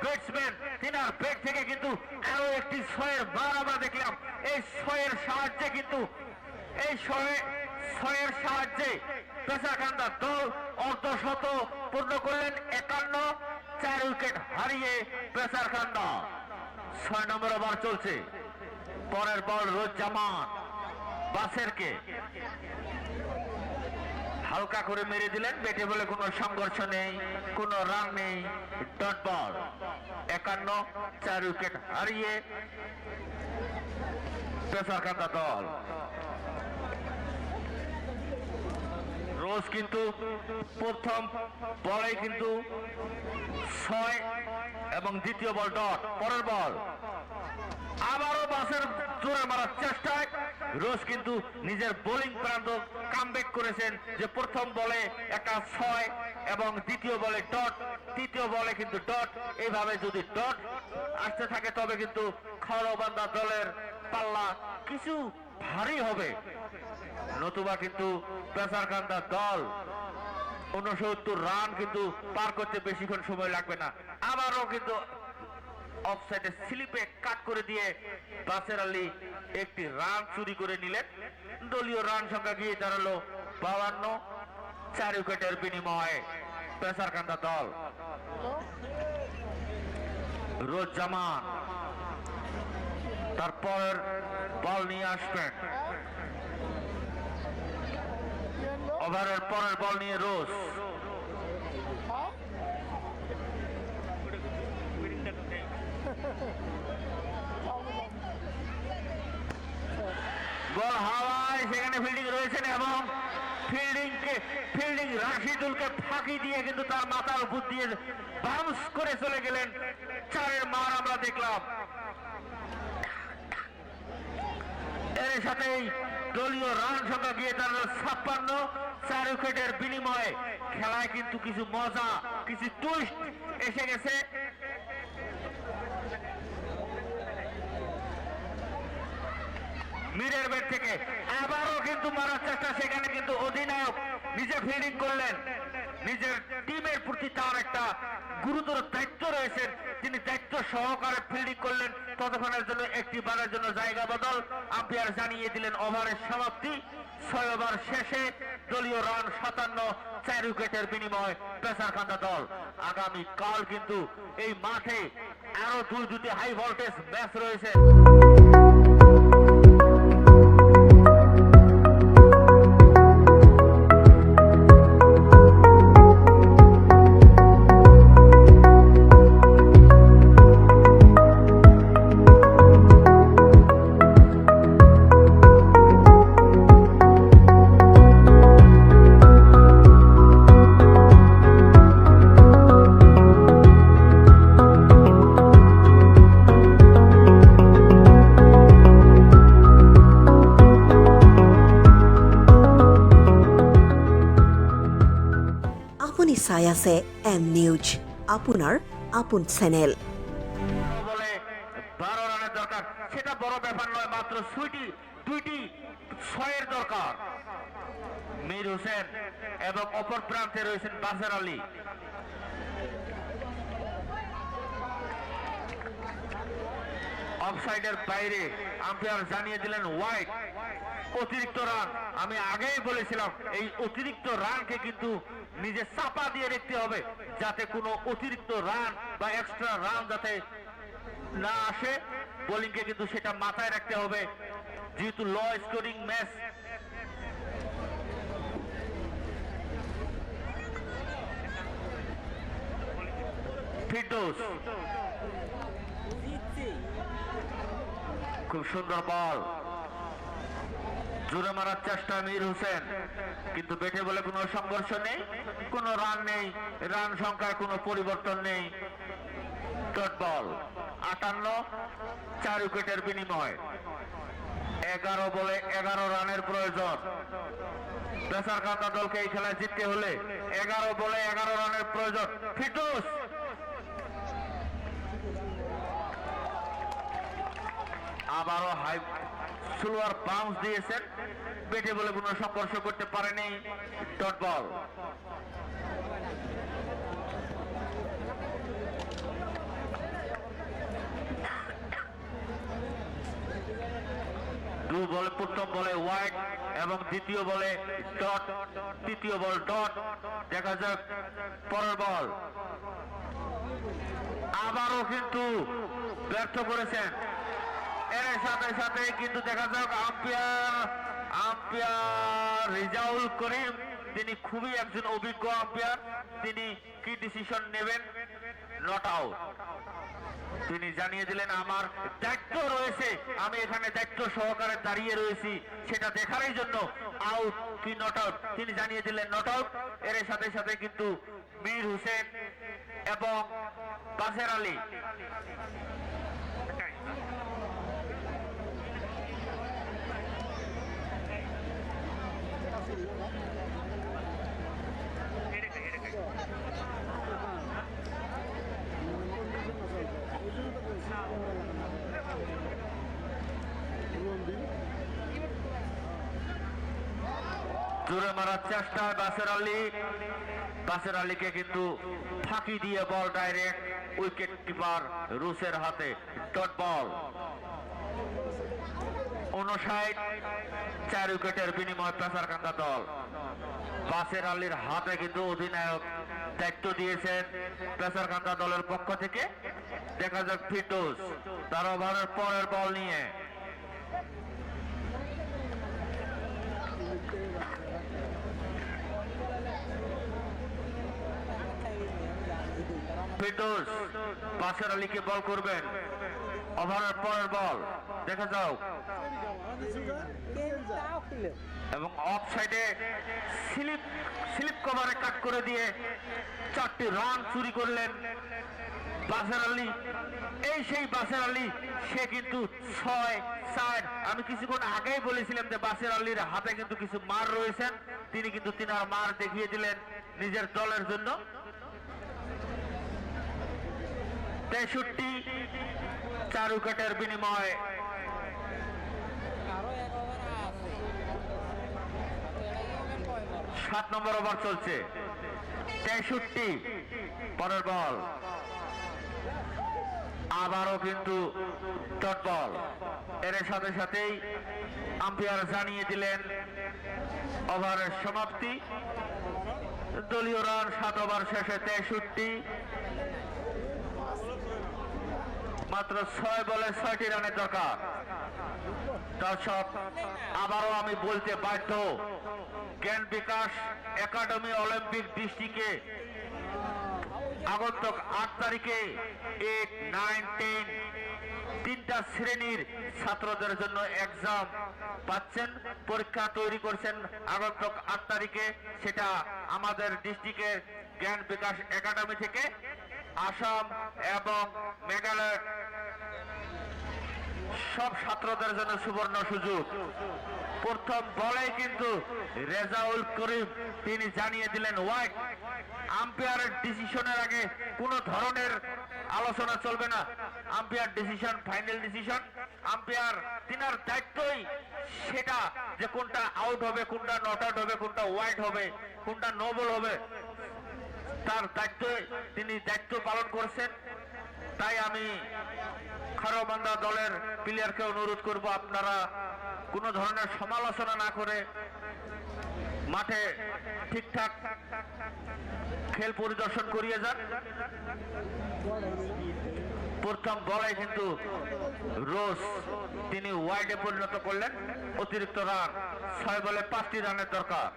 ব্যাটসম্যান, তিনার ব্যাট থেকে কিন্তু আরো একটি 6-এর বার আমরা দেখলাম। এই 6-এর সাহায্যে কিন্তু এই 6-এর সাহায্যে পেসারকান্দা দল অর্ধশত পূর্ণ করলেন। 51, 4 উইকেট হারিয়ে পেসারকান্দা। 6 নম্বর ওভার চলছে। পরের বল রোজ্জামান বাসেরকে হালকা করে মেরে দিলেন। ব্যাটে বলে কোনো সংঘর্ষ নেই, কোনো রান নেই, ডট বল। 51, 4 উইকেট হারিয়ে পেসারকান্দা দল। রোজ কিন্তু প্রথম বলে কিন্তু 6 এবং দ্বিতীয় বল ডট। পরের বল আবারও বাসের জোরে মারার চেষ্টায় রোজ কিন্তু নিজের বোলিং প্রান্ত কামব্যাক করেছেন, যে প্রথম বলে একটা 6 এবং দ্বিতীয় বলে ডট, তৃতীয় বলে কিন্তু ডট। এইভাবে যদি ডট আসতে থাকে তবে কিন্তু খাওয়াবান্ধা দলের পাল্লা কিছু ভারী হবে, নতুবা কিন্তু পেসারকান্দা দল 69 রান কিন্তু পার করতে বেশিক্ষণ সময় লাগবে না। আবারও কিন্তু অফসাইডে স্লিপে কাট করে দিয়ে বাসের আলী একটি রান চুরি করে নিলেন। দলীয় রান সংখ্যা গিয়ে দাঁড়ালো 52, 4 উইকেটের বিনিময়ে পেসারকান্দা দল। রোজ্জামান তারপরের বল নিয়ে আসবেন। ওভারের পরের বল নিয়ে রোজ বল হাওয়ায়, সেখানে ফিল্ডিং রয়েছেন এবং ফিল্ডিং রাশিদুলকে ফাঁকি দিয়ে কিন্তু তার মাথার উপর দিয়ে বাউন্স করে চলে গেলেন। 4-এর মার আমরা দেখলাম। এর সাথেই দলীয় রান সংখ্যা গিয়ে দাঁড়ালো 56, 4 উইকেটের বিনিময়ে। খেলায় কিন্তু কিছু মজা, কিছু টুইস্ট এসে গেছে। মিরের ব্যাট থেকে আবারও কিন্তু মারার চেষ্টা, সেখানে কিন্তু অধিনায়ক নিজে ফিল্ডিং করলেন। নিজের টিমের প্রতি তার একটা গুরুতর দায়িত্ব রয়েছে, তিনি দায়িত্ব সহকারে ফিল্ডিং করলেন, ততক্ষণের জন্য একটি বারের জন্য জায়গা বদল। আম্পায়ার জানিয়ে দিলেন ওভারের সমাপ্তি। 6 ওভার শেষে দলীয় রান 57, 4 উইকেটের বিনিময় পেসারকান্দা দল। আগামী কাল কিন্তু এই মাঠে আরো দুটি হাই ভোল্টেজ ম্যাচ রয়েছে। আপুনি চাই আছে এম নিউজ, আপোনাৰ আপোন চেনেল। বলে 12 রানের দরকার, সেটা বড় ব্যাপার নয়, মাত্র দুইটি 6-এর দরকার। মীর হোসেন এবং অপর প্রান্তে রয়েছেন বাসের আলী। অফসাইডের বাইরে আম্পায়ার জানিয়ে দিলেন ওয়াইড। অতিরিক্ত রান, আমি আগেই বলেছিলাম এই অতিরিক্ত রানকে কিন্তু নিজে চাপা দিয়ে রাখতে হবে, যাতে কোনো অতিরিক্ত রান বা এক্সট্রা রান যাতে না আসে। বোলিংকে কিন্তু সেটা মাথায় রাখতে হবে, যেহেতু লো স্কোরিং ম্যাচ। ফিরদৌস, খুব সুন্দর বল, জোরে মারার চেষ্টা মীর হোসেন, কিন্তু ব্যাটে বলে কোনো সংঘর্ষ নেই, কোনো রান নেই, রান সংখ্যায় কোনো পরিবর্তন নেই। ডট বল 58, 4 উইকেটের বিনিময়। 11 বলে 11 রানের প্রয়োজন। পেসারকান্দা দলকে এই খেলায় জিততে হলে 11 বলে 11 রানের প্রয়োজন। ফিরদৌস, আবারও হাই স্লোয়ার বাউন্স দিয়েছেন, ব্যাটে বলে কোনো সংঘর্ষ করতে পারেনি। Dot ball. বলে প্রথম বলে ওয়াইড এবং দ্বিতীয় বলে ডট, তৃতীয় বল ডট। দেখা যাক পরের বল। আবারও কিন্তু ব্যর্থ করেছেন। এর সাথে সাথে কিন্তু দেখা যাক আম্পায়ার রিজাউল করিম, তিনি খুবই একজন অভিজ্ঞ আম্পায়ার, তিনি কি ডিসিশন নেবেন। Not out. তিনি জানিয়ে দিলেন আমার দায়িত্ব রয়েছে, আমি এখানে দায়িত্ব সহকারে দাঁড়িয়ে রয়েছি, সেটা দেখারই জন্য আউট কি নট আউট তিনি জানিয়ে দিলেন নট আউট। এর সাথে সাথে কিন্তু মীর হোসেন এবং বাসের আলী জোরে মারার চেষ্টায় বাসের আলীকে কিন্তু ফাঁকি দিয়ে বল ডাইরেক্ট উইকেট কিপার রুসের হাতে। ডট বল 59, 4 উইকেটের বিনিময় পেসারকান্দা দল। বাসের আলীর হাতে কিন্তু অধিনায়ক দায়িত্ব দিয়েছেন পেসারকান্দা দলের পক্ষ থেকে। দেখা যাক ফিরদৌস তার ওভারের পরের বল নিয়ে। ফিরদৌস বাসের আলীকে বল করবেন, ওভারের পরের বল। দেখা যাও এবং অফ সাইডে স্লিপ কভারে কাট করে দিয়ে 4টি রান চুরি করলেন বাসের আলী। এই সেই বাসের আলী, সে কিন্তু 6-4। আমি কিছুক্ষণ আগেই বলেছিলাম যে বাসের আলীর হাতে কিন্তু কিছু মার রয়েছেন, তিনি কিন্তু তিনার মার দেখিয়ে দিলেন নিজের দলের জন্য। 63, 4 উইকেটের বিনিময়। সাত নম্বর ওভার চলছে। 63, পরের বল। আবারও কিন্তু ডট বল। এর সাথে সাথেই আম্পায়ার জানিয়ে দিলেন ওভারের সমাপ্তি। দলীয় রান 7 ওভার শেষে 63, মাত্র 6 বলে 6টি রানের দরকার। দর্শক, আবারও আমি বলতে বাধ্য, জ্ঞান বিকাশ একাডেমি অলিম্পিক ডিস্ট্রিক্টে আগন্তুক 8 তারিখে 8, 9, 10 তিনটা শ্রেণীর ছাত্রদের জন্য এক্সাম পাচ্ছেন, পরীক্ষা তৈরি করছেন আগন্তুক 8 তারিখে। সেটা আমাদের ডিস্ট্রিক্টের জ্ঞান বিকাশ একাডেমি থেকে আসাম এবং মেঘালয়ের সব ছাত্রদের জন্য সুবর্ণ সুযোগ। প্রথম বলে কিন্তু রেজাউল করিম তিনি জানিয়ে দিলেন ওয়াইড। আম্পায়ারের ডিসিশনের আগে কোনো ধরনের আলোচনা চলবে না। Umpire decision final decision. Umpire তিনার দায়িত্বই সেটা যে কোনটা আউট হবে, কোনটা নট আউট হবে, কোনটা ওয়াইড হবে, কোনটা নো বল হবে, তার দায়িত্বে তিনি দায়িত্ব পালন করছেন। তাই আমি খারবান্দা দলের প্লেয়ারকে অনুরোধ করব, আপনারা কোনো ধরনের সমালোচনা না করে মাঠে ঠিকঠাক খেল পরিদর্শন করিয়ে যান। প্রথম বলে কিন্তু রোজ তিনি ওয়াইডে পরিণত করলেন। অতিরিক্ত রান 6 বলে 5টি রানের দরকার।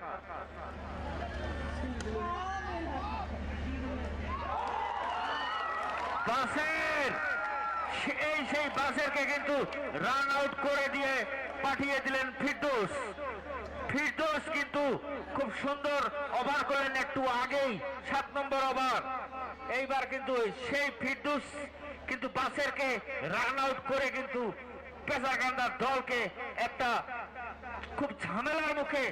বাসের সেই বাসেরকে কিন্তু রান আউট করে দিয়ে পাঠিয়ে দিলেন ফিরদৌস। ফিরদৌস কিন্তু খুব সুন্দর ওভার করলেন একটু আগেই, 7 নম্বর ওভার। এইবার কিন্তু সেই ফিরদৌস কিন্তু বাসেরকে রান আউট করে কিন্তু পেশাকান্দার দলকে একটা খুব ঝামেলার মুখে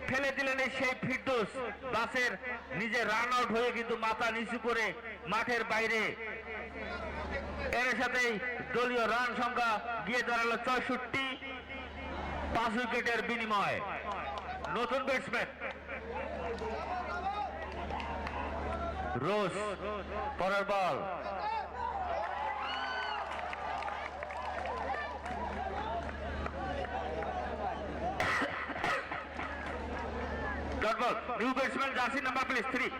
ফেলে দিলেন সেই ফিরদৌস। বাসের নিজে রান আউট হয়ে কিন্তু মাথা নিচু করে মাঠের বাইরে। এর সাথেই দলীয় রান সংখ্যা গিয়ে দাঁড়ালো 64, 5 উইকেটের বিনিময়ে। নতুন ব্যাটসম্যান রোজ, পরের ball. Dot ball. New batsman jersey number please 3।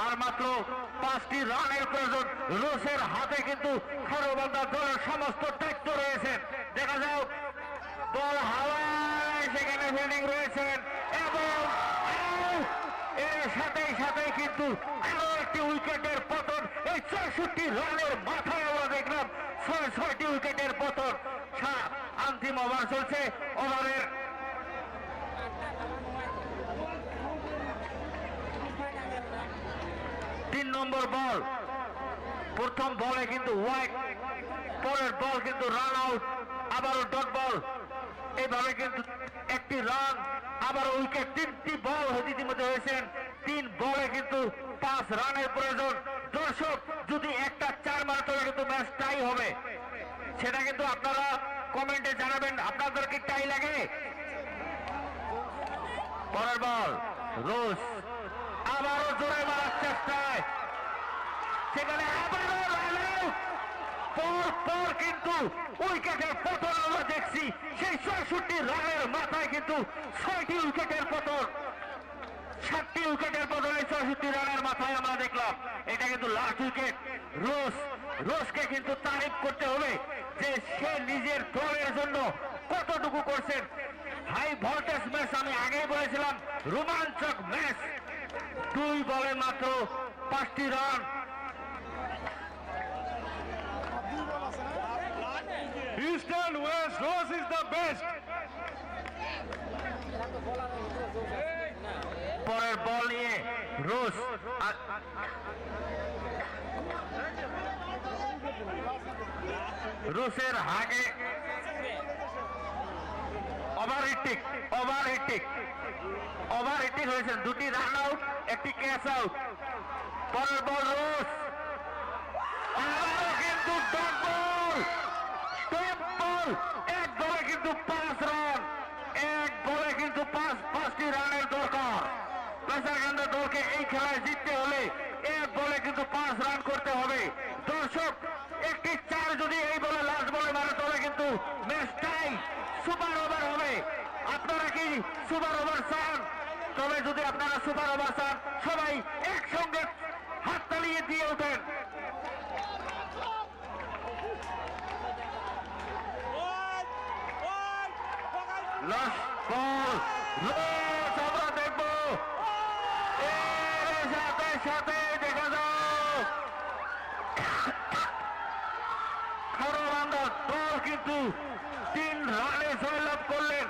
আর মাত্র 5টি রানের প্রয়োজন। রোসের হাতে কিন্তু খারবান্দা দলের সমস্ত দায়িত্ব রয়েছে। দেখা যাক, বল হাওয়ায়, সেখানে ফিল্ডিং রয়েছেন এবং এর সাথেই কিন্তু আরো একটি উইকেটের পতন। এই 64 রানের মাথায় আমরা দেখলাম 6টি উইকেটের পতন। অন্তিম ওভার চলছে। ওভারের নম্বর বল। প্রথম বলে কিন্তু ওয়াইড, পরের বল কিন্তু রান আউট, আবারও ডট বল। এইভাবে কিন্তু একটি রান, আবার উইকেট। 3টি বল ইতিমধ্যে হয়েছেন। 3 বলে কিন্তু 5 রানের প্রয়োজন। দর্শক, যদি একটা 4 মারে তবে কিন্তু ম্যাচ টাই হবে। সেটা কিন্তু আপনারা কমেন্টে জানাবেন, আপনাদের কি টাই লাগে? পরের বল রোজ, আবারও জোরে মারার চেষ্টায়, সেখানে আবারও রান আউট। পর কিন্তু উইকেটের পতন আমরা দেখছি। সেই 64 রানের মাথায় কিন্তু 6টি উইকেটের পতন, 7টি উইকেটের পতন। 64 রানের মাথায় আমরা দেখলাম। এটা কিন্তু লাস্ট উইকেট। রোজকে কিন্তু তারিফ করতে হবে যে সে নিজের দলের জন্য কতটুকু করছেন। হাই ভোল্টেজ ম্যাচ, আমি আগেই বলেছিলাম, রোমাঞ্চক ম্যাচ। 2 বলে মাত্র 5টি run. Eastern West, Rose is the best. পরের বল নিয়ে রোজ, রোসের হাগে ওভার হিটিং হয়েছে। 2টি রান আউট, 1টি ক্যাচ আউট। পরের বল রোজ, কিন্তু ডট বল। 1 বলে কিন্তু 5 রান। 1 বলে কিন্তু খেলায় জিততে হলে এক বলে কিন্তু 5 রান করতে হবে। দর্শক, একটি 4 যদি এই বলে লাস্ট বলে মারে তবে কিন্তু ম্যাচটাই সুপার ওভার হবে। আপনারা কি সুপার ওভার চান? তবে যদি আপনারা সুপার ওভার চান, সবাই একসঙ্গে হাত তালিয়ে দিয়ে ওঠেন। লাস্ট বল, আমরা দেখবো এর সাথে সাথে দেখা যাও খরবান্দা দল কিন্তু 3 রানে জয়লাভ করলেন।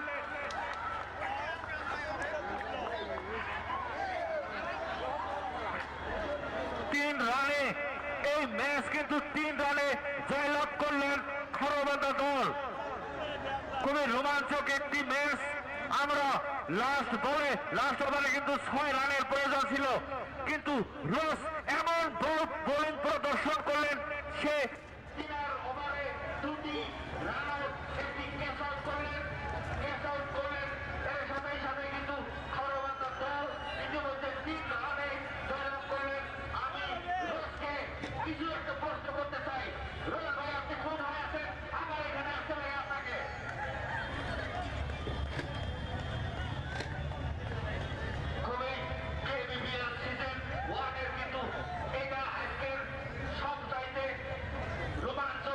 এই ম্যাচ কিন্তু 3 রানে জয়লাভ করলেন খরবান্দা দল। খুবই রোমাঞ্চক একটি ম্যাচ। আমরা লাস্ট ওভারে কিন্তু 6 রানের প্রয়োজন ছিল, কিন্তু রোজ এমন বোলিং প্রদর্শন করলেন, সে 3 ওভারে 2টি রান একটি ক্যাচ আউট করলেন। এর সাথে সাথে কিন্তু খরবান্দা দল ইতিমধ্যে 3 রানে জয়লাভ করলেন। আমি রোজকে কিছু একটা প্রশ্ন করতে চাই। রোজ ভাই, আপনি কোথায় আছেন? আমার এখানে আসতে ভাই আপনাকে খুবই KBBL সিজন 1 এর কিন্তু এটা আজকের সবচাইতে রোমাঞ্চ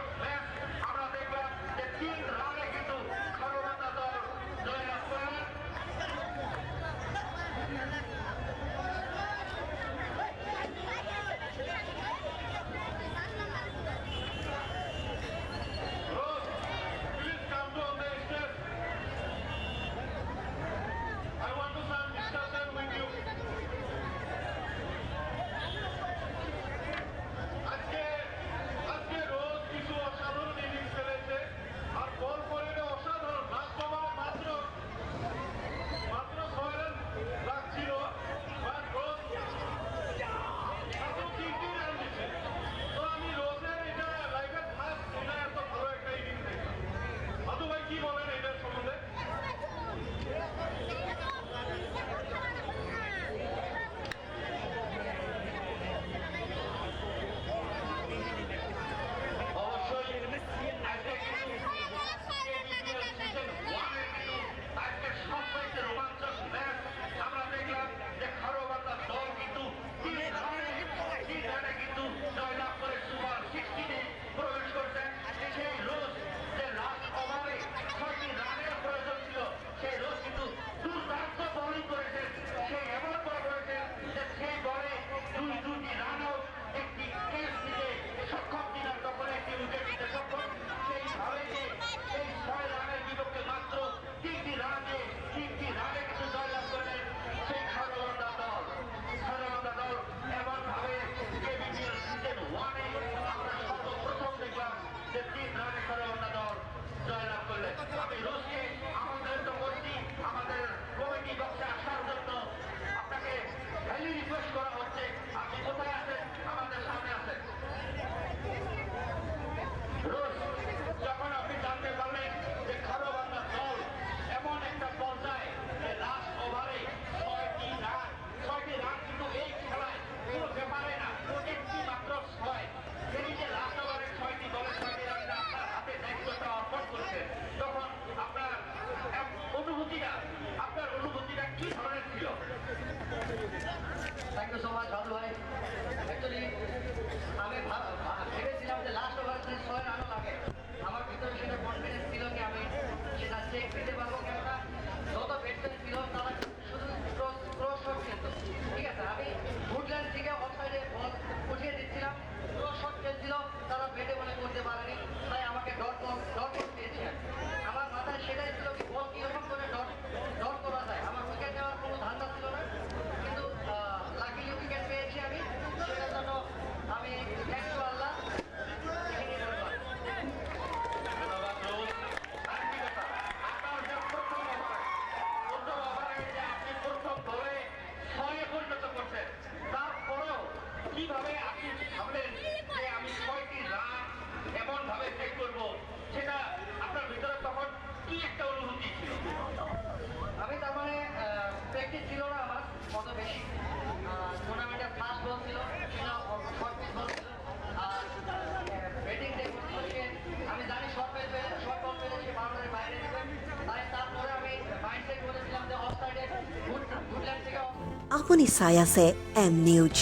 আপুনি চাই আছে এম নিউজ,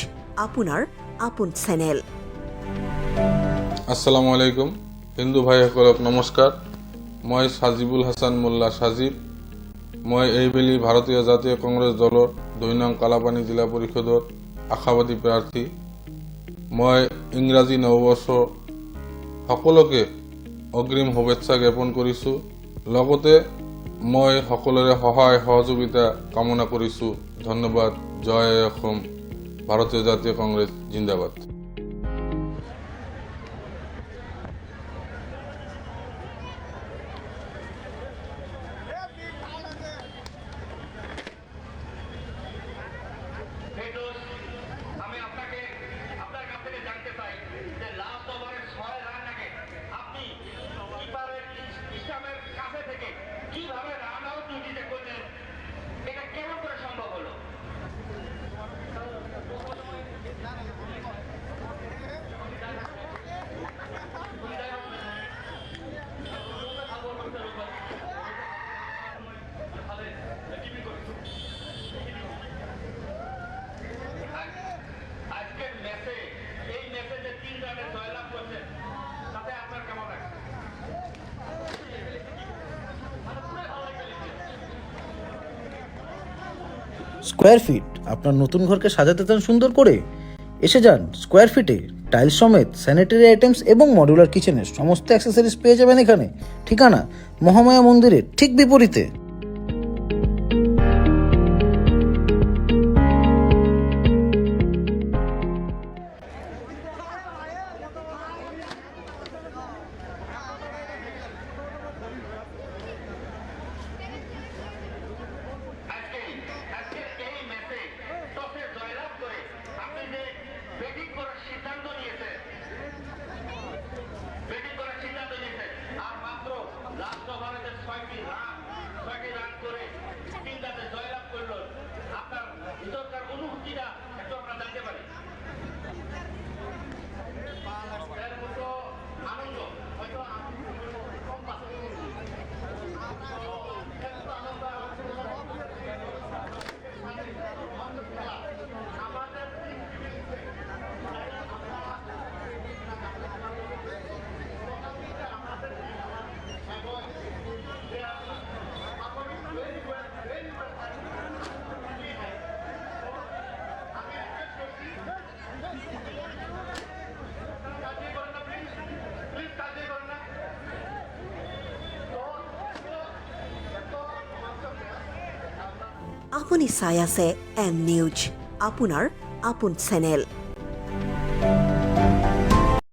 আপোনাৰ আপোন চেনেল। আসসালামু আলাইকুম হিন্দু ভাইসকলক নমস্কাৰ। মই সাজিবুল হাছান মোল্লা সাজিব। মই এইবেলি ভাৰতীয় জাতীয় কংগ্ৰেছ দলৰ 2 নং কালাপানী জিলা পৰিষদৰ আশাবাদী প্ৰাৰ্থী। মই ইংৰাজী নৱবৰ্ষ সকলোকে অগ্ৰিম শুভেচ্ছা জ্ঞাপন কৰিছোঁ। লগতে মই সকলোৰে সহায় সহযোগিতা কামনা কৰিছোঁ। ধন্যবাদ। জয় অসম। ভাৰতীয় জাতীয় কংগ্ৰেছ জিন্দাবাদ। আমি আপনার কাছ থেকে জানতে চাই যে লাস্ট ওভারে 6 রান আগে আপনি কিপারের ইসলামের কাছে থেকে কিভাবে রান আউট ডিউটিতে করলেন, এটা কেমন করে সম্ভব হলো? আজকের ম্যাচে এই ম্যাচে যে 3 রানে জয়লাভ করছেন তাতে আপনার কেমন লাগছে? স্কোয়ার ফিট আপনার নতুন ঘরকে সাজাতে চান সুন্দর করে? এসে যান স্কোয়ার ফিটে। টাইলস সমেত স্যানিটারি আইটেমস এবং মডিউলার কিচেনের সমস্ত অ্যাক্সেসরিজ পেয়ে যাবেন এখানে। ঠিকানা মহামায়া মন্দিরের ঠিক বিপরীতে। আজকের এই ম্যাচে টসে জয়লাভ করে আপনি যে ব্যাটিং করার সিদ্ধান্ত নিয়েছেন আর মাত্র লাস্ট ওভারে যে 6টি রান করে 3 রানে জয়লাভ করলো, আপনার ভিতরকার অনুভূতিটা একটু আমরা জানতে পারি। এর মতো আনন্দ হয়তো কম পাচ্ছে। আপুনি চাই আছে এম নিউজ, আপোনাৰ আপোন চেনেল।